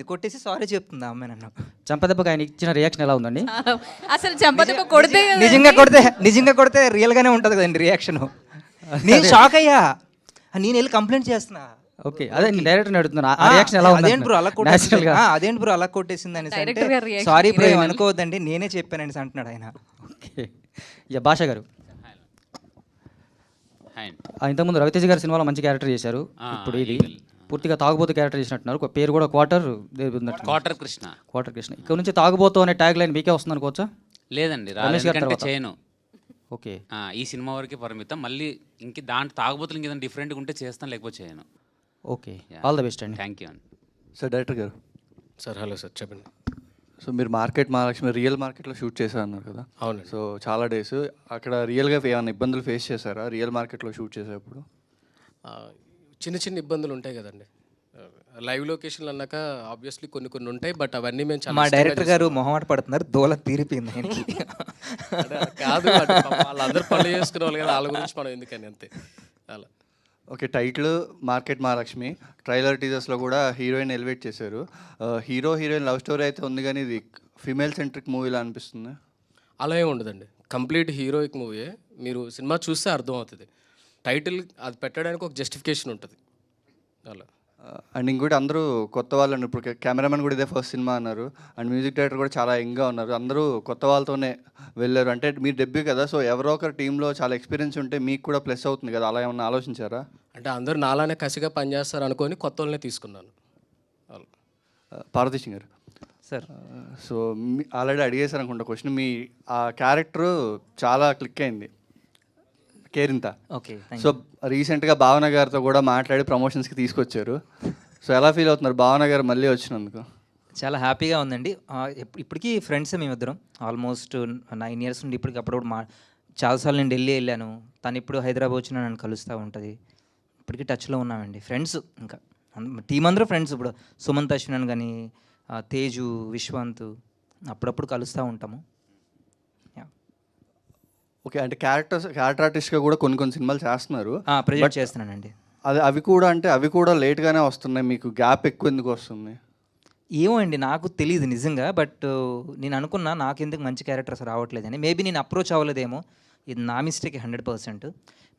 H: కొట్టేసి సారీ చెప్తుంది ఆ అమ్మాయి నన్ను.
T: చంపదెబ్బకి ఆయన ఇచ్చిన రియాక్షన్ ఎలా ఉందండి?
Q: అసలు చెంపదెబ్బ కొడితే
H: నిజంగా కొడితే రియల్గానే ఉంటుంది కదండి రియాక్షన్. నేను షాక్ అయ్యా, నేను వెళ్ళి కంప్లైంట్ చేస్తున్నా.
T: ఓకే, అదే డైరెక్టర్ అడుగుతున్నా, ఆ రియాక్షన్ ఎలా ఉంది?
H: అదేంటి బ్రో అలా కొట్టేసింది అని. సారీ బ్రో అనుకోవద్దండి, నేనే చెప్పానండి అంటున్నాడు ఆయన.
T: ఓకే, భాష గారు ఇంతకుముందు రవితేజ గారి సినిమాలో మంచి క్యారెక్టర్ చేశారు. ఇప్పుడు ఇది పూర్తిగా తాగుబోతు క్యారెక్టర్ చేసినట్టున్నారు. పేరు కూడా క్వార్టర్
U: కృష్ణ.
T: ఇక్కడ నుంచి తాగుబోతు అనే ట్యాగ్ లైన్ మీకే వస్తుంది అనుకోవచ్చా?
U: లేదండి, చేయను.
T: ఓకే,
U: ఈ సినిమా వరకే పరిమితం. మళ్ళీ ఇంక దాంట్లో తాగుబోతులు ఇంకేదైనా డిఫరెంట్గా ఉంటే చేస్తాను, లేకపోతే చేయను.
T: ఓకే, ఆల్ ద బెస్ట్ అండి.
U: థ్యాంక్ యూ అండి.
V: సార్ డైరెక్టర్ గారు.
J: సార్ హలో సార్, చెప్పండి.
V: సో మీరు మహాలక్ష్మి రియల్ మార్కెట్లో షూట్ చేశారు అన్నారు కదా?
J: అవును.
V: సో చాలా డేస్ అక్కడ రియల్గా ఏమైనా ఇబ్బందులు ఫేస్ చేశారా రియల్ మార్కెట్లో షూట్ చేసేటప్పుడు?
J: చిన్న ఇబ్బందులు ఉంటాయి కదండి, లైవ్ లొకేషన్లు అన్నాక ఆబ్వియస్లీ కొన్ని ఉంటాయి. బట్ అవన్నీ మేము చాలా
H: మా డైరెక్టర్ గారు మొహమాట పడుతున్నారు, దోల తీరిపోయింది.
J: కాదు, వాళ్ళందరూ పనులు చేసుకునే వాళ్ళు కదా, వాళ్ళ గురించి మనం ఎందుకని అంతే అలా.
V: Okay, title Market Mahalakshmi, trailer టీజర్స్లో కూడా హీరోయిన్ ఎలివేట్ చేశారు. హీరోయిన్ లవ్ స్టోరీ అయితే ఉంది, కానీ ఇది ఫీమేల్ సెంట్రిక్ మూవీలా అనిపిస్తుంది.
J: అలా ఏమి ఉండదండి, కంప్లీట్ హీరోయిక్ మూవీయే. మీరు సినిమా చూస్తే అర్థం అవుతుంది. టైటిల్ అది పెట్టడానికి ఒక జస్టిఫికేషన్ ఉంటుంది అలా.
V: అండ్ ఇంకోటి అందరూ కొత్త వాళ్ళు, ఇప్పుడు కెమెరామెన్ కూడా ఇదే ఫస్ట్ సినిమా అన్నారు, అండ్ మ్యూజిక్ డైరెక్టర్ కూడా చాలా యంగ్గా ఉన్నారు. అందరూ కొత్త వాళ్ళతోనే వెళ్ళారు. అంటే మీరు డెబ్యూ కదా, సో ఎవరో ఒకరు టీంలో చాలా ఎక్స్పీరియన్స్ ఉంటే మీకు కూడా ప్లస్ అవుతుంది కదా, అలా ఏమన్నా ఆలోచించారా?
J: అంటే అందరూ నాలానే కసిగా పనిచేస్తారు అనుకొని కొత్త వాళ్ళనే తీసుకున్నాను.
V: పార్వతీ సింగ్ గారు
H: సార్,
V: సో ఆల్రెడీ అడిగేశారు అనుకుంటా క్వశ్చన్. మీ ఆ క్యారెక్టర్ చాలా క్లిక్ అయింది, కేరింత.
H: ఓకే,
V: సో రీసెంట్గా భావన గారితో కూడా మాట్లాడి ప్రమోషన్స్కి తీసుకొచ్చారు. సో ఎలా ఫీల్ అవుతున్నారు భావన గారు మళ్ళీ వచ్చినందుకు?
H: చాలా హ్యాపీగా ఉందండి. ఇప్పటికీ ఫ్రెండ్స్ మేమిద్దరం ఆల్మోస్ట్ 9 years నుండి. ఇప్పటికి అప్పుడప్పుడు చాలాసార్లు నేను ఢిల్లీ వెళ్ళాను, తను ఇప్పుడు హైదరాబాద్ వచ్చినా నన్ను కలుస్తూ ఉంటుంది. ఇప్పటికీ టచ్లో ఉన్నామండి, ఫ్రెండ్స్. ఇంకా టీం అందరూ ఫ్రెండ్స్. ఇప్పుడు సుమంత్ అశ్వినన్ కానీ, తేజు, విశ్వంత్ అప్పుడప్పుడు కలుస్తూ ఉంటాము.
V: ఓకే, అంటే క్యారెక్టర్ ఆర్టిస్ట్గా కూడా కొన్ని సినిమాలు చేస్తున్నారు.
H: ప్రజెంట్ చేస్తున్నానండి.
V: అవి కూడా లేట్గానే వస్తున్నాయి, మీకు గ్యాప్ ఎక్కువ ఎందుకు వస్తుంది?
H: ఏమో అండి, నాకు తెలియదు నిజంగా. బట్ నేను అనుకున్నా నాకెందుకు మంచి క్యారెక్టర్స్ రావట్లేదని. మేబీ నేను అప్రోచ్ అవ్వలేదేమో, ఇది నా మిస్టేక్ 100%.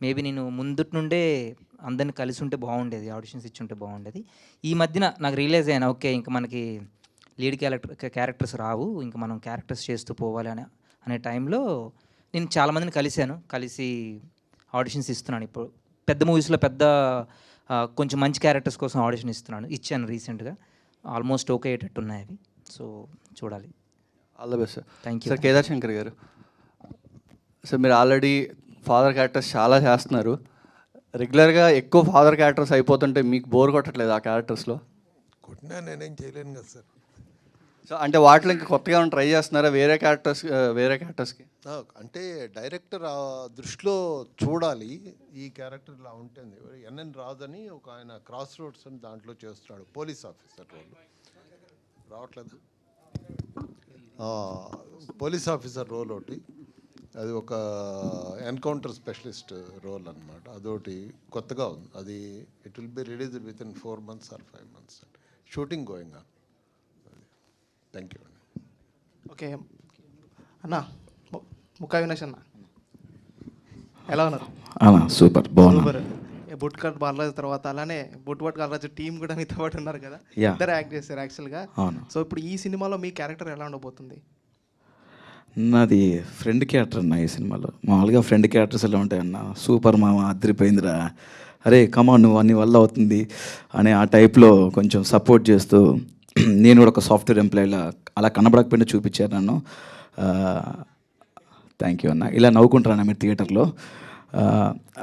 H: మేబీ నేను ముందుటి నుండే అందరిని కలిసి ఉంటే బాగుండేది, ఆడిషన్స్ ఇచ్చి ఉంటే బాగుండేది. ఈ మధ్యన నాకు రియలైజ్ అయ్యాను, ఓకే ఇంకా మనకి లీడ్ క్యారెక్టర్స్ రావు, ఇంకా మనం క్యారెక్టర్స్ చేస్తూ పోవాలి అనే టైంలో నేను చాలామందిని కలిసి ఆడిషన్స్ ఇస్తున్నాను. ఇప్పుడు పెద్ద మూవీస్లో కొంచెం మంచి క్యారెక్టర్స్ కోసం ఆడిషన్ ఇచ్చాను రీసెంట్గా. ఆల్మోస్ట్ ఓకే అయ్యేటట్టు ఉన్నాయి అవి. సో చూడాలి.
V: All the best sir.
H: Thank you.
V: Sir Kedar Shankar గారు, సార్ మీరు ఆల్రెడీ ఫాదర్ క్యారెక్టర్స్ చాలా చేస్తున్నారు. రెగ్యులర్గా ఎక్కువ ఫాదర్ క్యారెక్టర్స్ అయిపోతుంటే మీకు బోర్ కొట్టట్లేదు ఆ క్యారెక్టర్స్లో?
W: కొట్టినా నేనేం చేయలేను కదా సార్.
V: సో అంటే వాటిలో ఇంకా కొత్తగా ట్రై చేస్తున్నారా వేరే క్యారెక్టర్స్కి?
W: అంటే డైరెక్టర్ దృష్టిలో చూడాలి, ఈ క్యారెక్టర్ ఇలా ఉంటుంది. ఎన్ఎన్ రాజు అని ఒక ఆయన క్రాస్ రోడ్స్ అని దాంట్లో చేస్తున్నాడు, పోలీస్ ఆఫీసర్ రోల్. రావట్లేదు, పోలీస్ ఆఫీసర్ రోల్ ఒకటి. అది ఒక ఎన్కౌంటర్ స్పెషలిస్ట్ రోల్ అనమాట. అదొకటి కొత్తగా ఉంది. అది it will be release with in 4 months or 5 months. Shooting going on. Thank you అండి.
I: ఓకే అన్న, ముక్కా వినేష్ అన్న ఎలా ఉన్నారు?
S: సూపర్ బాగున్నా.
I: సూపర్. బుట్ కట్ బాలరాజు తర్వాత అలానే బుట్ బాలరాజు టీం కూడా మీతో పాటు ఉన్నారు కదా,
S: Yeah.
I: ఇద్దరు యాక్ట్ చేశారు యాక్చువల్గా.
S: అవును.
I: సో ఇప్పుడు ఈ సినిమాలో మీ క్యారెక్టర్ ఎలా ఉండబోతుంది?
S: నాది ఫ్రెండ్ క్యారెక్టర్ అన్న ఈ సినిమాలో. మామూలుగా ఫ్రెండ్ క్యారెక్టర్స్ ఎలా ఉంటాయన్న, సూపర్ మామ అదిరిపోయిందిరా, అరే కమా నువ్వు అన్ని వల్ల అవుతుంది అనే ఆ టైప్లో కొంచెం సపోర్ట్ చేస్తూ నేను కూడా ఒక సాఫ్ట్వేర్ ఎంప్లాయీలా అలా కనబడకపోయినా చూపించారు నన్ను. థ్యాంక్ యూ అన్న. ఇలా నవ్వుకుంటారన్న మీరు థియేటర్లో.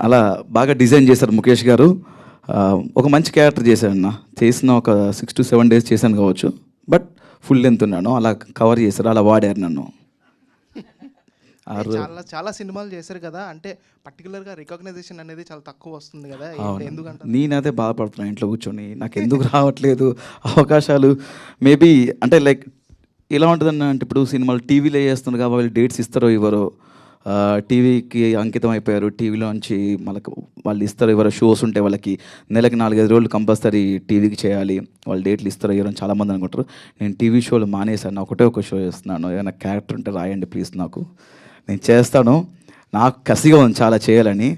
S: అలా బాగా డిజైన్ చేశారు ముఖేష్ గారు. ఒక మంచి క్యారెక్టర్ చేశారన్న. చేసిన ఒక 6 to 7 days చేశాను కావచ్చు, బట్ ఫుల్ లెంత్ ఉన్నాను. అలా కవర్ చేశారు, అలా వాడారు నన్ను.
I: చాలా చాలా సినిమాలు చేశారు కదా, అంటే పర్టికులర్గా రికగ్నైజేషన్ అనేది చాలా తక్కువ వస్తుంది కదా, ఎందుకంటే
S: నేనైతే బాధపడుతున్నా ఇంట్లో కూర్చొని, నాకు ఎందుకు రావట్లేదు అవకాశాలు. మేబీ అంటే లైక్ ఎలా ఉంటుందన్న అంటే ఇప్పుడు సినిమాలు టీవీలో వేస్తున్నారు కాబట్టి వాళ్ళు డేట్స్ ఇస్తారో ఇవ్వరో, టీవీకి అంకితం అయిపోయారు, టీవీలోంచి మనకు వాళ్ళు ఇస్తారో ఇవ్వరో, షోస్ ఉంటే వాళ్ళకి నెలకి 4-5 రోజులు కంపల్సరీ టీవీకి చేయాలి, వాళ్ళు డేట్లు ఇస్తారో ఇవ్వరో చాలామంది అనుకుంటారు. నేను టీవీ షోలు మానేశాను, ఒకటే ఒక షో చేస్తున్నాను. ఏమైనా క్యారెక్టర్ ఉంటే రాయండి ప్లీజ్, నాకు నేను చేస్తాను. నాకు కసిగా ఉంది చాలా చేయాలని,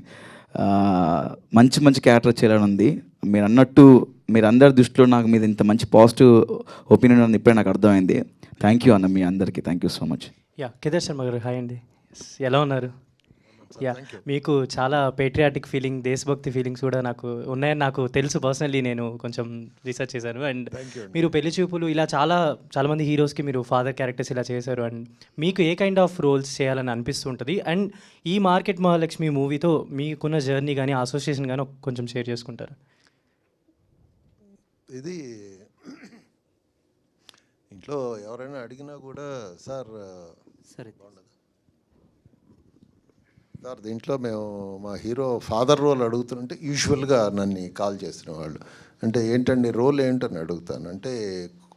S: మంచి మంచి క్యారెక్టర్ చేయాలని ఉంది. మీరు అన్నట్టు మీరు అందరి దృష్టిలో నాకు మీద ఇంత మంచి పాజిటివ్ ఒపీనియన్ అని ఇప్పుడే నాకు అర్థమైంది. థ్యాంక్ యూ అన్న మీ అందరికీ, thank you so much.
L: Kedar Sharma గారు హాయ్ అండి, ఎలా ఉన్నారు? మీకు చాలా పేట్రియాటిక్ ఫీలింగ్, దేశభక్తి ఫీలింగ్స్ కూడా నాకు ఉన్నాయని నాకు తెలుసు. పర్సనల్లీ నేను కొంచెం రీసెర్చ్ చేశాను. అండ్ మీరు పెళ్లి చూపులు ఇలా చాలామంది హీరోస్కి మీరు ఫాదర్ క్యారెక్టర్స్ ఇలా చేశారు. అండ్ మీకు ఏ కైండ్ ఆఫ్ రోల్స్ చేయాలని అనిపిస్తుంటుంది? అండ్ ఈ మార్కెట్ మహాలక్ష్మి మూవీతో మీకున్న జర్నీ కానీ అసోసియేషన్ కానీ కొంచెం షేర్ చేసుకుంటారు?
W: ఇది ఇంట్లో ఎవరైనా అడిగినా కూడా సార్ సార్ దీంట్లో మేము మా హీరో ఫాదర్ రోల్ అడుగుతుంటే యూజువల్గా నన్ను కాల్ చేసిన వాళ్ళు అంటే ఏంటండి రోల్ ఏంటని అడుగుతాను. అంటే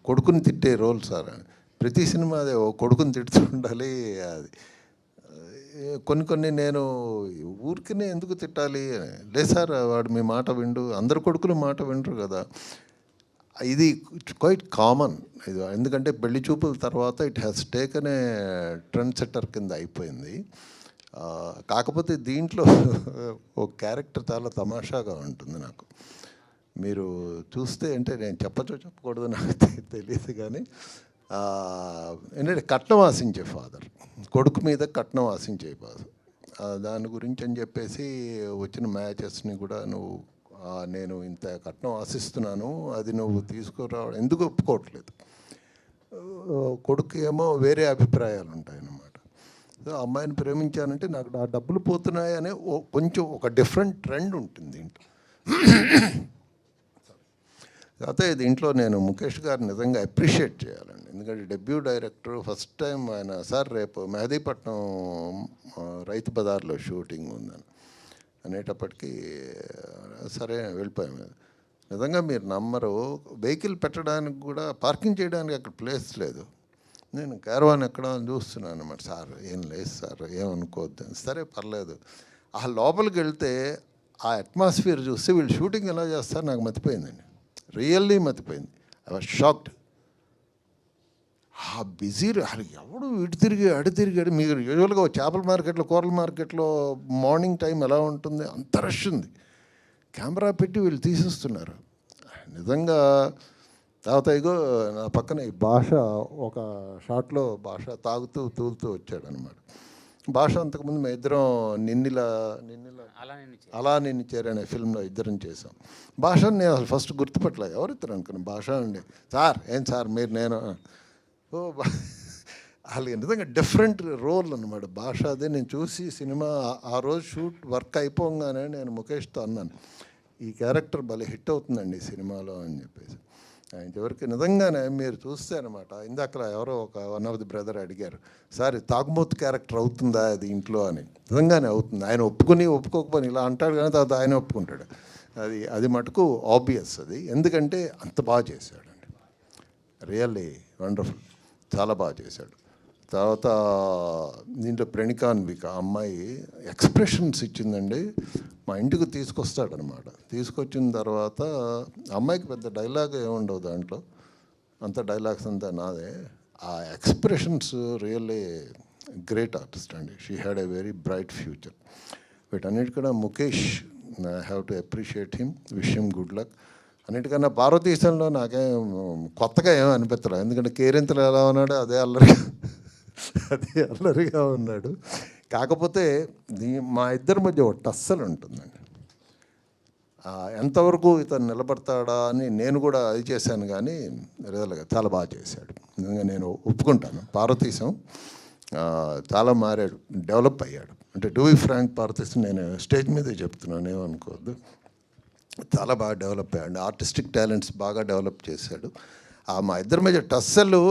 W: కొడుకుని తిట్టే రోల్ సార్ అని. ప్రతి సినిమా అదే కొడుకుని తిడుతూ ఉండాలి. అది కొన్ని నేను ఊరికినే ఎందుకు తిట్టాలి, లేదు సార్ వాడు మీ మాట విండు, అందరు కొడుకులు మాట వింటారు కదా. ఇది క్వైట్ కామన్ ఇది, ఎందుకంటే పెళ్లి చూపుల తర్వాత it has taken A trend setter కింద అయిపోయింది. కాకపోతే దీంట్లో ఒక క్యారెక్టర్ చాలా తమాషాగా ఉంటుంది. నాకు మీరు చూస్తే అంటే నేను చెప్పకూడదు నాకు తెలియదు కానీ ఏంటంటే కట్నం ఆశించే ఫాదర్, కొడుకు మీద కట్నం ఆశించే ఫాదర్, దాని గురించి అని చెప్పేసి వచ్చిన మ్యాచెస్ని కూడా నువ్వు నేను ఇంత కట్నం ఆశిస్తున్నాను అది నువ్వు తీసుకురావడం ఎందుకు ఒప్పుకోవట్లేదు, కొడుకు ఏమో వేరే అభిప్రాయాలు ఉంటాయన్నమాట. అమ్మాయిని ప్రేమించానంటే నాకు ఆ డబ్బులు పోతున్నాయనే కొంచెం ఒక డిఫరెంట్ ట్రెండ్ ఉంటుంది దీంట్లో. అయితే దీంట్లో నేను ముఖేష్ గారిని నిజంగా అప్రిషియేట్ చేయాలండి. ఎందుకంటే డెబ్యూ డైరెక్టర్ ఫస్ట్ టైం ఆయన సార్ రేపు మెహదీపట్నం రైతు బజార్లో షూటింగ్ ఉందని అనేటప్పటికీ సరే వెళ్ళిపోయాము. నిజంగా మీరు నమ్మరు, వెహికల్ పెట్టడానికి కూడా పార్కింగ్ చేయడానికి అక్కడ ప్లేస్ లేదు. నేను క్యారవాన్ ఎక్కడ చూస్తున్నాను అన్నమాట. సార్ ఏం లేదు సార్ ఏమనుకోవద్దు, సరే పర్లేదు. ఆ లోపలికి వెళ్తే ఆ అట్మాస్ఫియర్ చూస్తే వీళ్ళు షూటింగ్ ఎలా చేస్తారు నాకు మతిపోయిందండి, రియల్లీ మతిపోయింది. I was shocked. ఆ బిజీ ఎవడు ఇటు తిరిగి అటు తిరిగాడు. మీరు యూజువల్గా చేపల మార్కెట్లో కూరల మార్కెట్లో మార్నింగ్ టైం ఎలా ఉంటుంది అంత రష్ ఉంది. కెమెరా పెట్టి వీళ్ళు తీసేస్తున్నారు నిజంగా. తర్వాత ఇగో నా పక్కన ఈ భాష ఒక షాట్లో భాష తాగుతూ తూలుతూ వచ్చాడనమాట. భాష అంతకుముందు మేము ఇద్దరం అలా నిన్ను చేరనే ఫిల్మ్లో ఇద్దరం చేసాం. భాషను నేను అసలు ఫస్ట్ గుర్తుపట్టలేదు, ఎవరు ఇద్దరు అనుకున్నాను. భాష అండి సార్ ఏం సార్ మీరు నేను వాళ్ళకి నిజంగా డిఫరెంట్ రోల్ అనమాట. భాష అదే నేను చూసి సినిమా ఆ రోజు షూట్ వర్క్ అయిపోగానే నేను ముఖేష్తో అన్నాను ఈ క్యారెక్టర్ భలే హిట్ అవుతుందండి ఈ సినిమాలో అని చెప్పేసి. ఆయన చివరికి నిజంగానే మీరు చూస్తే అనమాట. ఇందాక ఎవరో ఒక వన్ ఆఫ్ ది బ్రదర్ అడిగారు సార్ తాగుబోతు క్యారెక్టర్ అవుతుందా అది ఇంట్లో అని. నిజంగానే అవుతుంది. ఆయన ఒప్పుకోకపోని ఇలా అంటాడు కానీ తర్వాత ఆయన ఒప్పుకుంటాడు. అది మటుకు ఆబ్వియస్ అది, ఎందుకంటే అంత బాగా చేశాడండి. రియల్లీ వండర్ఫుల్, చాలా బాగా చేశాడు. తర్వాత దీంట్లో ప్రణికాన్విక అమ్మాయి ఎక్స్ప్రెషన్స్ ఇచ్చిందండి. మా ఇంటికి తీసుకొస్తాడనమాట. తీసుకొచ్చిన తర్వాత అమ్మాయికి పెద్ద డైలాగ్ ఏముండవు దాంట్లో, అంత డైలాగ్స్ అంతా నాదే. ఆ ఎక్స్ప్రెషన్స్ రియల్లీ గ్రేట్ ఆర్టిస్ట్ అండి. She had a very bright future. వీటన్నిటికన్నా Mukesh, I have to appreciate him, wish him good luck. అన్నిటికన్నా భారతదేశంలో నాకేం కొత్తగా ఏమీ అనిపించలేదు, ఎందుకంటే కేరింతలు ఎలా ఉన్నాడో అదే అల్లరిగా ఉన్నాడు. కాకపోతే మా ఇద్దరి మధ్య ఒక టస్సలు ఉంటుందండి. ఎంతవరకు ఇతను నిలబడతాడా అని నేను కూడా అది చేశాను, కానీ రియల్గా చాలా బాగా చేశాడు. నిజంగా నేను ఒప్పుకుంటాను. పార్వతీశం చాలా మారాడు, డెవలప్ అయ్యాడు. అంటే టు బి ఫ్రాంక్, పార్వతీశం నేను స్టేజ్ మీదే చెప్తున్నాను, ఏమనుకోవద్దు. చాలా బాగా డెవలప్ అయ్యాడు, ఆర్టిస్టిక్ టాలెంట్స్ బాగా డెవలప్ చేశాడు. మా ఇద్దరి మధ్య టస్సలు,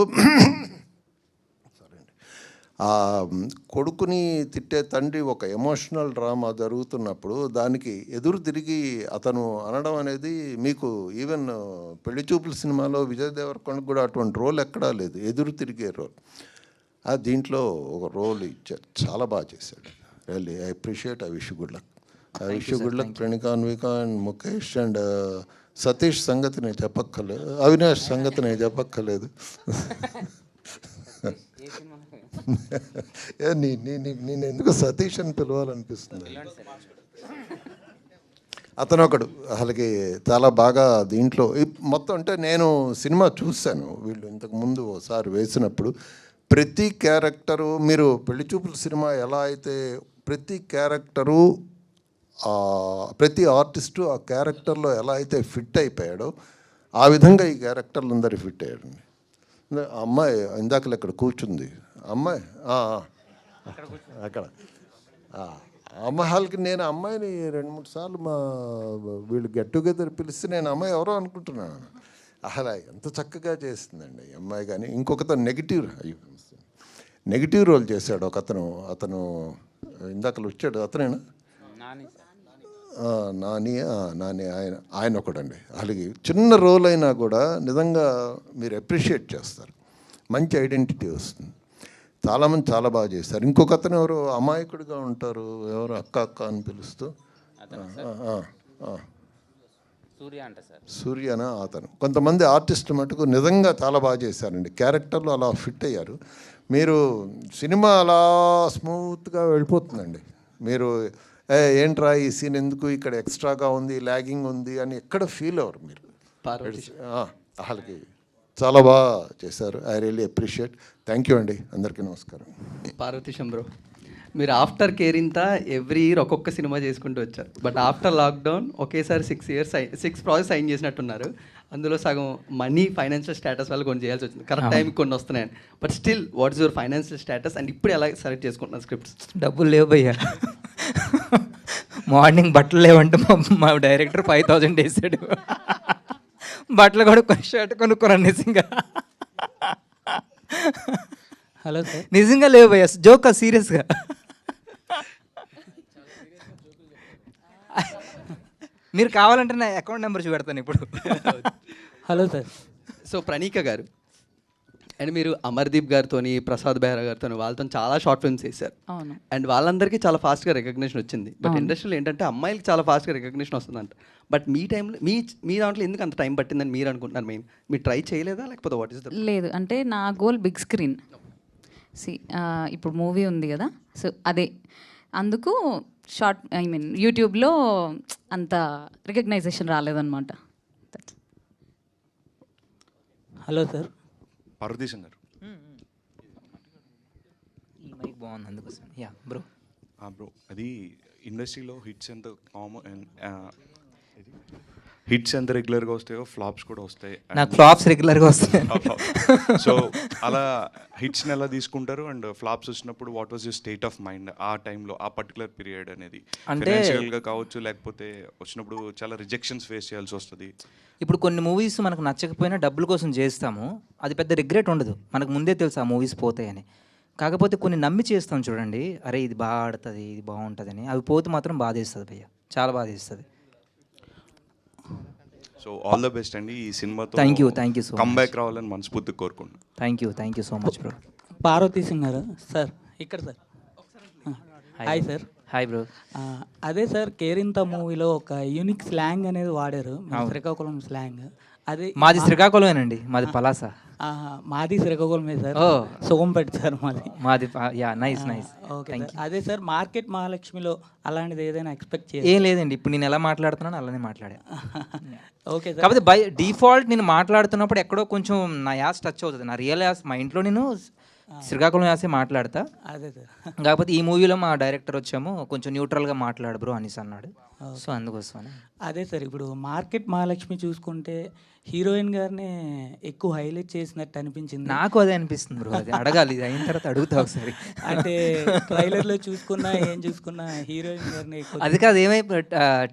W: కొడుకుని తిట్టే తండ్రి ఒక ఎమోషనల్ డ్రామా జరుగుతున్నప్పుడు దానికి ఎదురు తిరిగి అతను అనడం అనేది, మీకు ఈవెన్ పెళ్లి చూపుల సినిమాలో విజయ్ దేవరకొండకు కూడా అటువంటి రోల్ ఎక్కడా లేదు, ఎదురు తిరిగే రోల్. దీంట్లో ఒక రోల్ ఇచ్చారు, చాలా బాగా చేశాడు. Really I appreciate, I wish good luck. I wish good luck ప్రణికాన్విక and Mukesh and Satish సంగతి నేను చెప్పక్కర్లేదు, అవినాష్ సంగతి నేను చెప్పక్కర్లేదు. నేను ఎందుకు సతీష్ అని పిలవాలనిపిస్తుంది. అతను ఒకడు అసలుకి చాలా బాగా దీంట్లో మొత్తం. అంటే నేను సినిమా చూశాను, వీళ్ళు ఇంతకుముందు ఒకసారి వేసినప్పుడు ప్రతి క్యారెక్టరు, మీరు పెళ్లి చూపుల సినిమా ఎలా అయితే ప్రతి క్యారెక్టరు, ప్రతి ఆర్టిస్టు ఆ క్యారెక్టర్లో ఎలా అయితే ఫిట్ అయిపోయాడో ఆ విధంగా ఈ క్యారెక్టర్లు అందరూ ఫిట్ అయ్యాడండి. అమ్మాయి ఇందాకలు ఇక్కడ కూర్చుంది, అమ్మాయి అక్కడ అమ్మాయికి నేను అమ్మాయిని 2-3 సార్లు మా వీళ్ళు గెట్ టుగెదర్ పిలిస్తే నేను అమ్మాయి ఎవరో అనుకుంటున్నాను. అసలు ఎంత చక్కగా చేస్తుందండి ఈ అమ్మాయి. కానీ ఇంకొకతను నెగిటివ్ రోల్ చేశాడు ఒకతను, అతను ఇందాకలు వచ్చాడు, అతనేనా నాని ఆయన ఒకడండి. అలాగే చిన్న రోల్ అయినా కూడా నిజంగా మీరు అప్రిషియేట్ చేస్తారు, మంచి ఐడెంటిటీ వస్తుంది. చాలామంది చాలా బాగా చేస్తారు. ఇంకొక అతను ఎవరు అమాయకుడిగా ఉంటారు, ఎవరు అక్క అక్క అని పిలుస్తూ, సూర్యనా అతను. కొంతమంది ఆర్టిస్ట్ మటుకు నిజంగా చాలా బాగా చేశారండి, క్యారెక్టర్లు అలా ఫిట్ అయ్యారు. మీరు సినిమా అలా స్మూత్గా వెళ్ళిపోతుందండి. మీరు ఏంట్రా ఈ సీన్ ఎందుకు ఇక్కడ ఎక్స్ట్రాగా ఉంది, లాగింగ్ ఉంది అని ఎక్కడ ఫీల్ అవ్వరు మీరు. వాళ్ళకి చాలా బాగా చేశారు. I really appreciate. Thank you అండి, అందరికీ నమస్కారం.
M: పార్వతీశం బ్రో, మీరు ఆఫ్టర్ కేరింత ఎవ్రీ ఇయర్ ఒక్కొక్క సినిమా చేసుకుంటూ వచ్చారు. బట్ ఆఫ్టర్ లాక్డౌన్ ఒకేసారి 6 ప్రాజెక్ట్స్ సైన్ చేసినట్టున్నారు. అందులో సగం మనీ ఫైనాన్షియల్ స్టేటస్ వల్ల కొన్ని చేయాల్సి వచ్చింది, కరెక్ట్ టైంకి కొన్ని వస్తున్నాయని. But still what is your financial status and ఇప్పుడు ఎలా సెలెక్ట్ చేసుకుంటున్నారు స్క్రిప్ట్స్?
H: డబ్బులు లేవు భయ్యా. మార్నింగ్ బట్టలు లేవంటే మా డైరెక్టర్ 5,000 వేసాడు. బట్టలు కూడా షర్ట్ కొనుక్కోరండి నిజంగా.
T: హలో సార్,
H: నిజంగా లేవు భయ్యా, జోక్ సీరియస్గా. మీరు కావాలంటే నా అకౌంట్ నెంబర్ చూపెడతాను ఇప్పుడు.
T: Hello sir.
M: సో ప్రణీక గారు అండ్ మీరు అమర్దీప్ గారితో, ప్రసాద్ బెహ్రా గారితో, వాళ్ళతో చాలా షార్ట్ ఫిల్మ్స్ చేశారు.
Q: అవును.
M: అండ్ వాళ్ళందరికీ చాలా ఫాస్ట్గా రికగ్నిషన్ వచ్చింది. బట్ ఇండస్ట్రీలో ఏంటంటే అమ్మాయిలకి చాలా ఫాస్ట్గా రికగ్నిషన్ వస్తుందంట. బట్ మీ టైంలో మీ దాంట్లో ఎందుకు అంత టైం పట్టిందని మీరు అనుకుంటున్నారు? మెయిన్ మీరు ట్రై చేయలేదా, లేకపోతే వాట్ ఇస్ ద?
Q: లేదు, అంటే నా గోల్ బిగ్ స్క్రీన్. ఇప్పుడు మూవీ ఉంది కదా, సో అదే అందుకు షార్ట్ యూట్యూబ్లో అంత రికగ్నైజేషన్ రాలేదన్నమాట.
T: Hello sir.
P: పార్వతీశం గారు,
H: ఈ మైక్ బాగుంది అందుకోసం. Yeah bro.
P: బ్రో, అది ఇండస్ట్రీలో హిట్స్ ఎంత కామన్, హిట్స్ ఎంత రెగ్యులర్గా వస్తాయో ఫ్లాప్స్ కూడా వస్తాయి.
H: నాకు ఫ్లాప్స్ రెగ్యులర్గా వస్తాయి.
P: సో అలా హిట్స్ని ఎలా తీసుకుంటారు అండ్ ఫ్లాప్స్ వచ్చినప్పుడు what was your state of mind ఆ టైంలో, ఆ పర్టికులర్ పీరియడ్ అనేది? అంటే ఫైనాన్షియల్గా కావచ్చు, లేకపోతే వచ్చినప్పుడు చాలా రిజెక్షన్స్ ఫేస్ చేయాల్సి వస్తుంది.
H: ఇప్పుడు కొన్ని మూవీస్ మనకు నచ్చకపోయినా డబ్బుల కోసం చేస్తాము, అది పెద్ద రిగ్రెట్ ఉండదు, మనకు ముందే తెలుసు ఆ మూవీస్ పోతాయని. కాకపోతే కొన్ని నమ్మి చేస్తాం చూడండి, అరే ఇది బాగా ఆడుతుంది, ఇది బాగుంటుందని, అవి పోతే మాత్రం బాధేస్తుంది భయ్య, చాలా బాధేస్తుంది.
P: సో ఆల్ ద బెస్ట్ అండి ఈ సినిమాతో.
H: Thank you so much.
P: Comeback రావాలని మనస్ఫూర్తిగా కోరుకుంటున్నాను.
H: Thank you so much bro.
B: Parvati Singh గారు సార్ ఇక్కడ sir hi sir
H: hi bro.
B: అదే సార్ కేరింత మూవీలో ఒక యూనిక్ స్లాంగ్ అనేది వాడారు శ్రీకాకుళం స్లాంగ్. అది
H: మాది శ్రీకాకుళమేనండి, మాది పలాస.
B: మాది శ్రీకాకుళమే సార్.
H: ఓ
B: సోంపేట సార్ మాది.
H: Yeah nice nice.
B: ఓకే అదే సార్ మార్కెట్ మహాలక్ష్మిలో అలాంటిది ఏదైనా ఎక్స్పెక్ట్ చేయాలి?
H: ఏం లేదండి, ఇప్పుడు నేను ఎలా మాట్లాడుతున్నాను అలానే మాట్లాడా.
B: Okay sir.
H: కాకపోతే బై డిఫాల్ట్ నేను మాట్లాడుతున్నప్పుడు ఎక్కడో కొంచెం నా యాస్ టచ్ అవుతుంది. నా రియల్ యాస్ మా ఇంట్లో నేను శ్రీకాకుళం యాసే మాట్లాడతా.
B: అదే సార్.
H: కాకపోతే ఈ మూవీలో మా డైరెక్టర్ వచ్చాము కొంచెం న్యూట్రల్గా మాట్లాడు బ్రో అనేసి అన్నాడు. సో అందుకోసమని.
B: అదే సార్ ఇప్పుడు మార్కెట్ మహాలక్ష్మి చూసుకుంటే హీరోయిన్ గారిని ఎక్కువ హైలైట్ చేసినట్టు అనిపించింది.
H: నాకు అదే అనిపిస్తుంది బ్రో. అది అడగాలి, ఇది అయిన తర్వాత అడుగుతా ఒకసారి.
B: అంటే ట్రైలర్లో చూసుకున్నా ఏం చూసుకున్నా హీరోయిన్ గారిని
H: అది కాదు,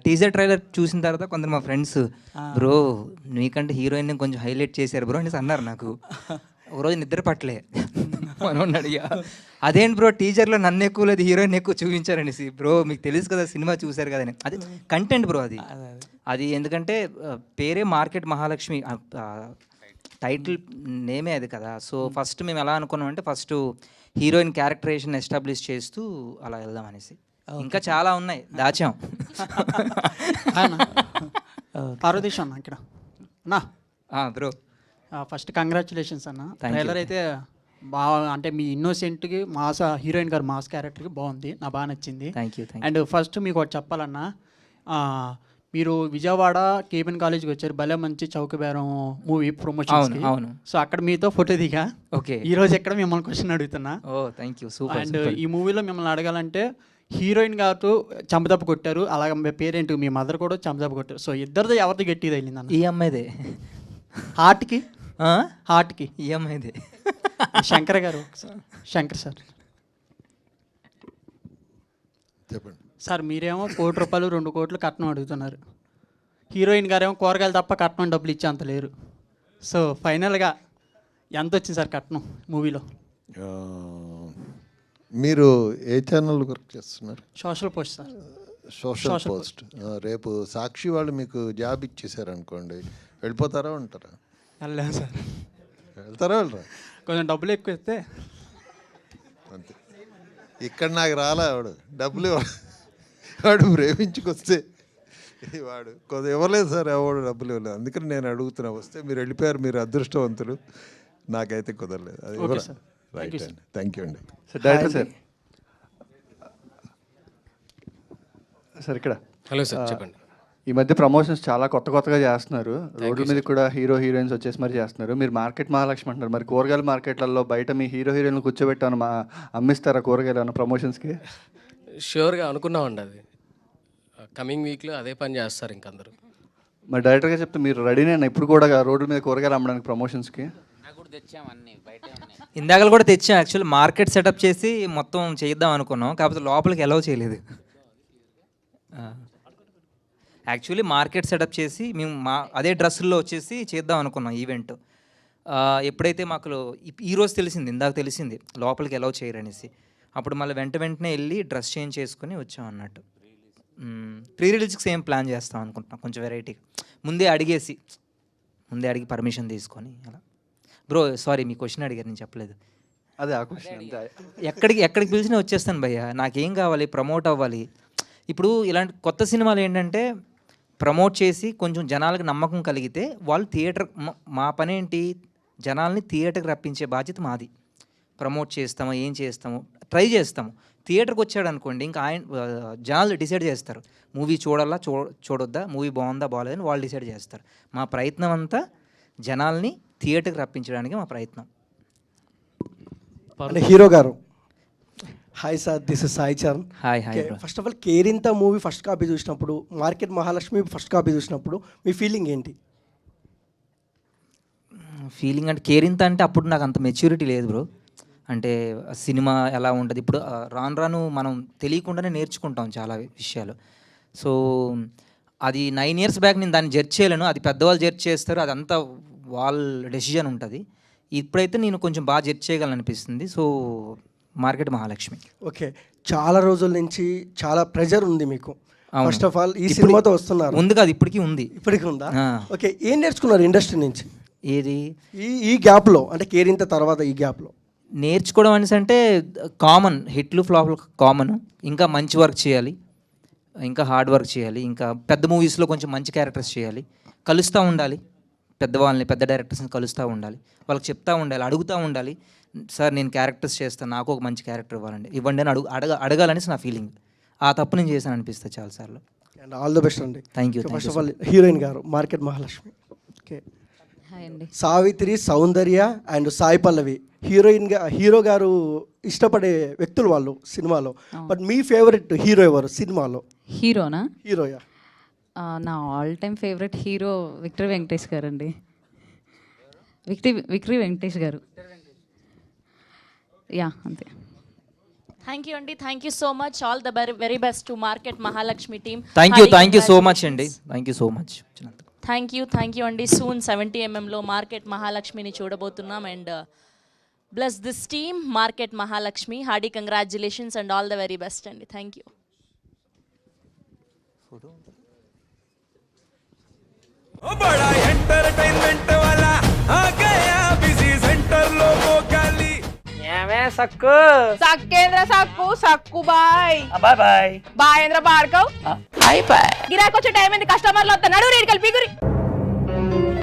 H: టీజర్ ట్రైలర్ చూసిన తర్వాత కొందరు మా ఫ్రెండ్స్ బ్రో నీకంటే హీరోయిన్ కొంచెం హైలైట్ చేశారు బ్రో అనేసి అన్నారు. నాకు ఒకరోజు నిద్ర పట్టలే. మనం అడిగా అదేంటి బ్రో టీజర్లో నన్ను ఎక్కువ లేదు హీరోయిన్ ఎక్కువ చూపించారనేసి. బ్రో మీకు తెలుసు కదా సినిమా చూశారు కదా అని. అది కంటెంట్ బ్రో. అది ఎందుకంటే పేరే మార్కెట్ మహాలక్ష్మి, టైటిల్ నేమే అది కదా. సో ఫస్ట్ మేము ఎలా అనుకున్నాం అంటే ఫస్ట్ హీరోయిన్ క్యారెక్టరేషన్ ఎస్టాబ్లిష్ చేస్తూ అలా వెళ్దాం అనేసి. ఇంకా చాలా ఉన్నాయి దాచాం.
C: పార్వతీష్ అన్న ఇక్కడ నా
H: బ్రో
C: ఫస్ట్ కంగ్రాచులేషన్స్ అన్న. ట్రైలర్ అయితే బాగా అంటే మీ ఇన్నోసెంట్కి మాస్ హీరోయిన్ గారు మాస్ క్యారెక్టర్కి బాగుంది, నాకు బాగా నచ్చింది.
H: Thank you.
C: అండ్ ఫస్ట్ మీకు ఒకటి చెప్పాలన్నా, మీరు విజయవాడ కేబిన్ కాలేజ్కి వచ్చారు, భలే మంచి చౌకబేరం మూవీ ప్రమోషన్.
H: అవును.
C: సో అక్కడ మీతో ఫోటో దిగా.
H: ఓకే.
C: ఈ రోజు ఎక్కడ మిమ్మల్ని క్వశ్చన్ అడుగుతున్నా.
H: ఓ థ్యాంక్ యూ. సూపర్.
C: అండ్ ఈ మూవీలో మిమ్మల్ని అడగాలంటే హీరోయిన్ గారు చంపదప్ప కొట్టారు, అలాగే మీ పేరేంటి మీ మదర్ కూడా చంపదప్ప కొట్టారు. సో ఇద్దరిది ఎవరిది గట్టిది అయింది?
H: ఈ అమ్మాయిదే.
C: హార్ట్కి
H: ఈ అమ్మాయిదే.
C: శంకర్ గారు, శంకర్ సార్
W: చెప్పండి
C: సార్. మీరేమో ₹1 కోటి 2 కోట్లు కట్నం అడుగుతున్నారు, హీరోయిన్ గారేమో కూరగాయలు తప్ప కట్నం డబ్బులు ఇచ్చే అంత లేరు. సో ఫైనల్గా ఎంత వచ్చింది సార్ కట్నం మూవీలో?
W: మీరు ఏ ఛానల్ వర్క్ చేస్తున్నారు?
C: Social post sir.
W: Social post. రేపు సాక్షి వాళ్ళు మీకు జాబ్ ఇచ్చేసారనుకోండి, వెళ్ళిపోతారా ఉంటారా?
C: వెళ్ళాను సార్.
W: వెళ్తారా వెళ్ళరా?
C: కొంచెం డబ్బులు ఎక్కువ ఇస్తే
W: అంతే. ఇక్కడ నాకు రాలే డబ్బులు వాడు ప్రేమించుకొస్తే వాడు కొద్ది ఇవ్వలేదు సార్, ఎవడు డబ్బులు ఇవ్వలేదు. అందుకని నేను అడుగుతున్నా. వస్తే మీరు వెళ్ళిపోయారు, మీరు అదృష్టవంతులు. నాకైతే కుదరలేదు. అది రైట్ అండి. థ్యాంక్ యూ అండి.
V: Director sir. సార్ ఇక్కడ.
J: హలో సార్ చెప్పండి.
V: ఈ మధ్య ప్రమోషన్స్ చాలా కొత్తగా చేస్తున్నారు. రోడ్ల మీద కూడా హీరోయిన్స్ వచ్చేసి మరి చేస్తున్నారు. మీరు మార్కెట్ మహాలక్ష్మి అంటున్నారు, మరి కూరగాయల మార్కెట్లలో బయట మీ హీరోయిన్లు కూర్చోబెట్టాను అమ్మిస్తారా కూరగాయలు అన్న ప్రమోషన్స్కి?
J: ష్యూర్గా అనుకున్నామండి. అది కమింగ్ వీక్లో అదే పని చేస్తారు ఇంకందరూ.
V: మరి డైరెక్టర్గా చెప్తే మీరు రెడీనేనా ఇప్పుడు కూడా రోడ్ల మీద కూరగాయలు అమ్మడానికి ప్రమోషన్స్కి?
H: ఇందాకలు కూడా తెచ్చాం. యాక్చువల్లీ మార్కెట్ సెటప్ చేసి మొత్తం చేద్దాం అనుకున్నాం, కాకపోతే లోపలికి అలౌ చేయలేదు. యాక్చువల్లీ మార్కెట్ సెటప్ చేసి మేము అదే డ్రెస్సుల్లో వచ్చేసి చేద్దాం అనుకున్నాం ఈవెంట్. ఎప్పుడైతే మాకు ఈరోజు తెలిసింది, ఇందాక తెలిసింది లోపలికి అలౌ చేయరనేసి, అప్పుడు మళ్ళీ వెంటనే వెళ్ళి డ్రెస్ చేంజ్ చేసుకుని వచ్చాం అన్నట్టు. ప్రీ రిలీజ్కి సేమ్ ప్లాన్ చేస్తాం అనుకుంటున్నాం, కొంచెం వెరైటీగా. ముందే అడిగి పర్మిషన్ తీసుకొని అలా. బ్రో సారీ మీ క్వశ్చన్ అడిగారు, నేను చెప్పలేదు.
V: అదే ఆ క్వశ్చన్.
H: ఎక్కడికి పిలిచినా వచ్చేస్తాను భయ్య. నాకేం కావాలి, ప్రమోట్ అవ్వాలి. ఇప్పుడు ఇలాంటి కొత్త సినిమాలు ఏంటంటే ప్రమోట్ చేసి కొంచెం జనాలకు నమ్మకం కలిగితే వాళ్ళు థియేటర్, మా పని ఏంటి జనాల్ని థియేటర్కి రప్పించే బాధ్యత మాది. ప్రమోట్ చేస్తామో ఏం చేస్తామో ట్రై చేస్తాము. థియేటర్కి వచ్చాడు అనుకోండి, ఇంకా జనాలు డిసైడ్ చేస్తారు మూవీ చూడాలా చూడొద్దా, మూవీ బాగుందా బాగాలేదని వాళ్ళు డిసైడ్ చేస్తారు. మా ప్రయత్నం అంతా జనాల్ని థియేటర్కి రప్పించడానికి మా ప్రయత్నం.
O: అంటే హీరో గారు, hi sir, this is Sai Charan.
H: Hi.
O: First of all Kerintha movie first copy చూసినప్పుడు, మార్కెట్ మహాలక్ష్మి ఫస్ట్ కాపీ చూసినప్పుడు మీ ఫీలింగ్ ఏంటి?
H: ఫీలింగ్ అంటే కేరింత అంటే అప్పుడు నాకు అంత మెచ్యూరిటీ లేదు బ్రో. అంటే సినిమా ఎలా ఉంటుంది ఇప్పుడు రాను మనం తెలియకుండానే నేర్చుకుంటాం చాలా విషయాలు. సో అది 9 years బ్యాక్ నేను దాన్ని జడ్జ్ చేయలేను, అది పెద్దవాళ్ళు జడ్జ్ చేస్తారు, అదంతా వాళ్ళ డెసిజన్ ఉంటుంది. ఇప్పుడైతే నేను కొంచెం బాగా జడ్జ్ చేయగలను అనిపిస్తుంది. So market Mahalakshmi.
O: ఓకే, చాలా రోజుల నుంచి చాలా ప్రెజర్ ఉంది మీకు. ఫస్ట్ ఆఫ్ ఆల్ ఈ సినిమాతో వస్తున్నారు.
H: ఉంది కాదు, ఇప్పటికీ
O: ఉందా? ఓకే, ఏం నేర్చుకున్నారు ఇండస్ట్రీ నుంచి
H: ఏది
O: ఈ గ్యాప్లో, అంటే కేరింత తర్వాత ఈ గ్యాప్లో?
H: నేర్చుకోవడం అనేసి అంటే కామన్, హిట్లు ఫ్లాప్లు కామన్. ఇంకా మంచి వర్క్ చేయాలి, ఇంకా హార్డ్ వర్క్ చేయాలి, ఇంకా పెద్ద మూవీస్లో కొంచెం మంచి క్యారెక్టర్స్ చేయాలి, కలుస్తూ ఉండాలి, పెద్దవాళ్ళని పెద్ద డైరెక్టర్స్ని కలుస్తూ ఉండాలి, వాళ్ళకి చెప్తూ ఉండాలి, అడుగుతూ ఉండాలి. సార్ నేను క్యారెక్టర్స్ చేస్తాను, నాకు ఒక మంచి క్యారెక్టర్ ఇవ్వండి అని అడగాలనేసి నా ఫీలింగ్. ఆ తప్పు నేను చేశాను అనిపిస్తుంది చాలాసార్లు.
O: అండ్ ఆల్ ద బెస్ట్ అండి.
H: Thank you.
O: First of all heroine garu Market Mahalakshmi. Okay, Savitri, Soundarya and Sai Pallavi hero garu ఇష్టపడే వ్యక్తులు వాళ్ళు సినిమాలో. బట్ మీ ఫేవరెట్ హీరో ఎవరు సినిమాలో?
Q: హీరోనా?
O: హీరోయా?
Q: నా all time favourite hero victory Venkatesh garu అండి. విక్టరీ వెంకటేష్ గారు. యా, అంతే.
A: థ్యాంక్ యూ అండి, thank you so much. All the very best to market Mahalakshmi team.
H: Thank you so much అండి. Thank you so much.
A: Thank you అండి. సూన్ 70mm మార్కెట్ మహాలక్ష్మిని చూడబోతున్నాం. And bless this team market Mahalakshmi. Hearty congratulations and all the very best అండి. Thank you.
D: बड़ा एंटरटेनमेंट वाला आ गया बिजी सेंटर लोगों का ली
E: ఏమే సక్కు
F: సక్కేంద్ర సక్కు సక్కు బాయ్
E: బాయ్ బాయ్
F: బాయేంద్ర భార్గవ్
E: హాయ్ బాయ్.
F: గిరాకి వచ్చే టైం ఏంది? కస్టమర్లు వస్తున్నాడు, రేడికి వెళ్ళి పీగురి.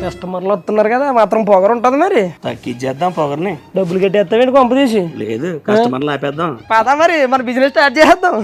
E: కస్టమర్లు వస్తున్నారు కదా, మాత్రం పొగరు ఉంటుంది మరి. తగ్గించేద్దాం పొగర్ని. డబ్బులు కట్టేస్తామేంటి కొంప తీసి? లేదు, కస్టమర్లు ఆపేద్దాం. పదా మరి మన బిజినెస్ స్టార్ట్ చేద్దాం.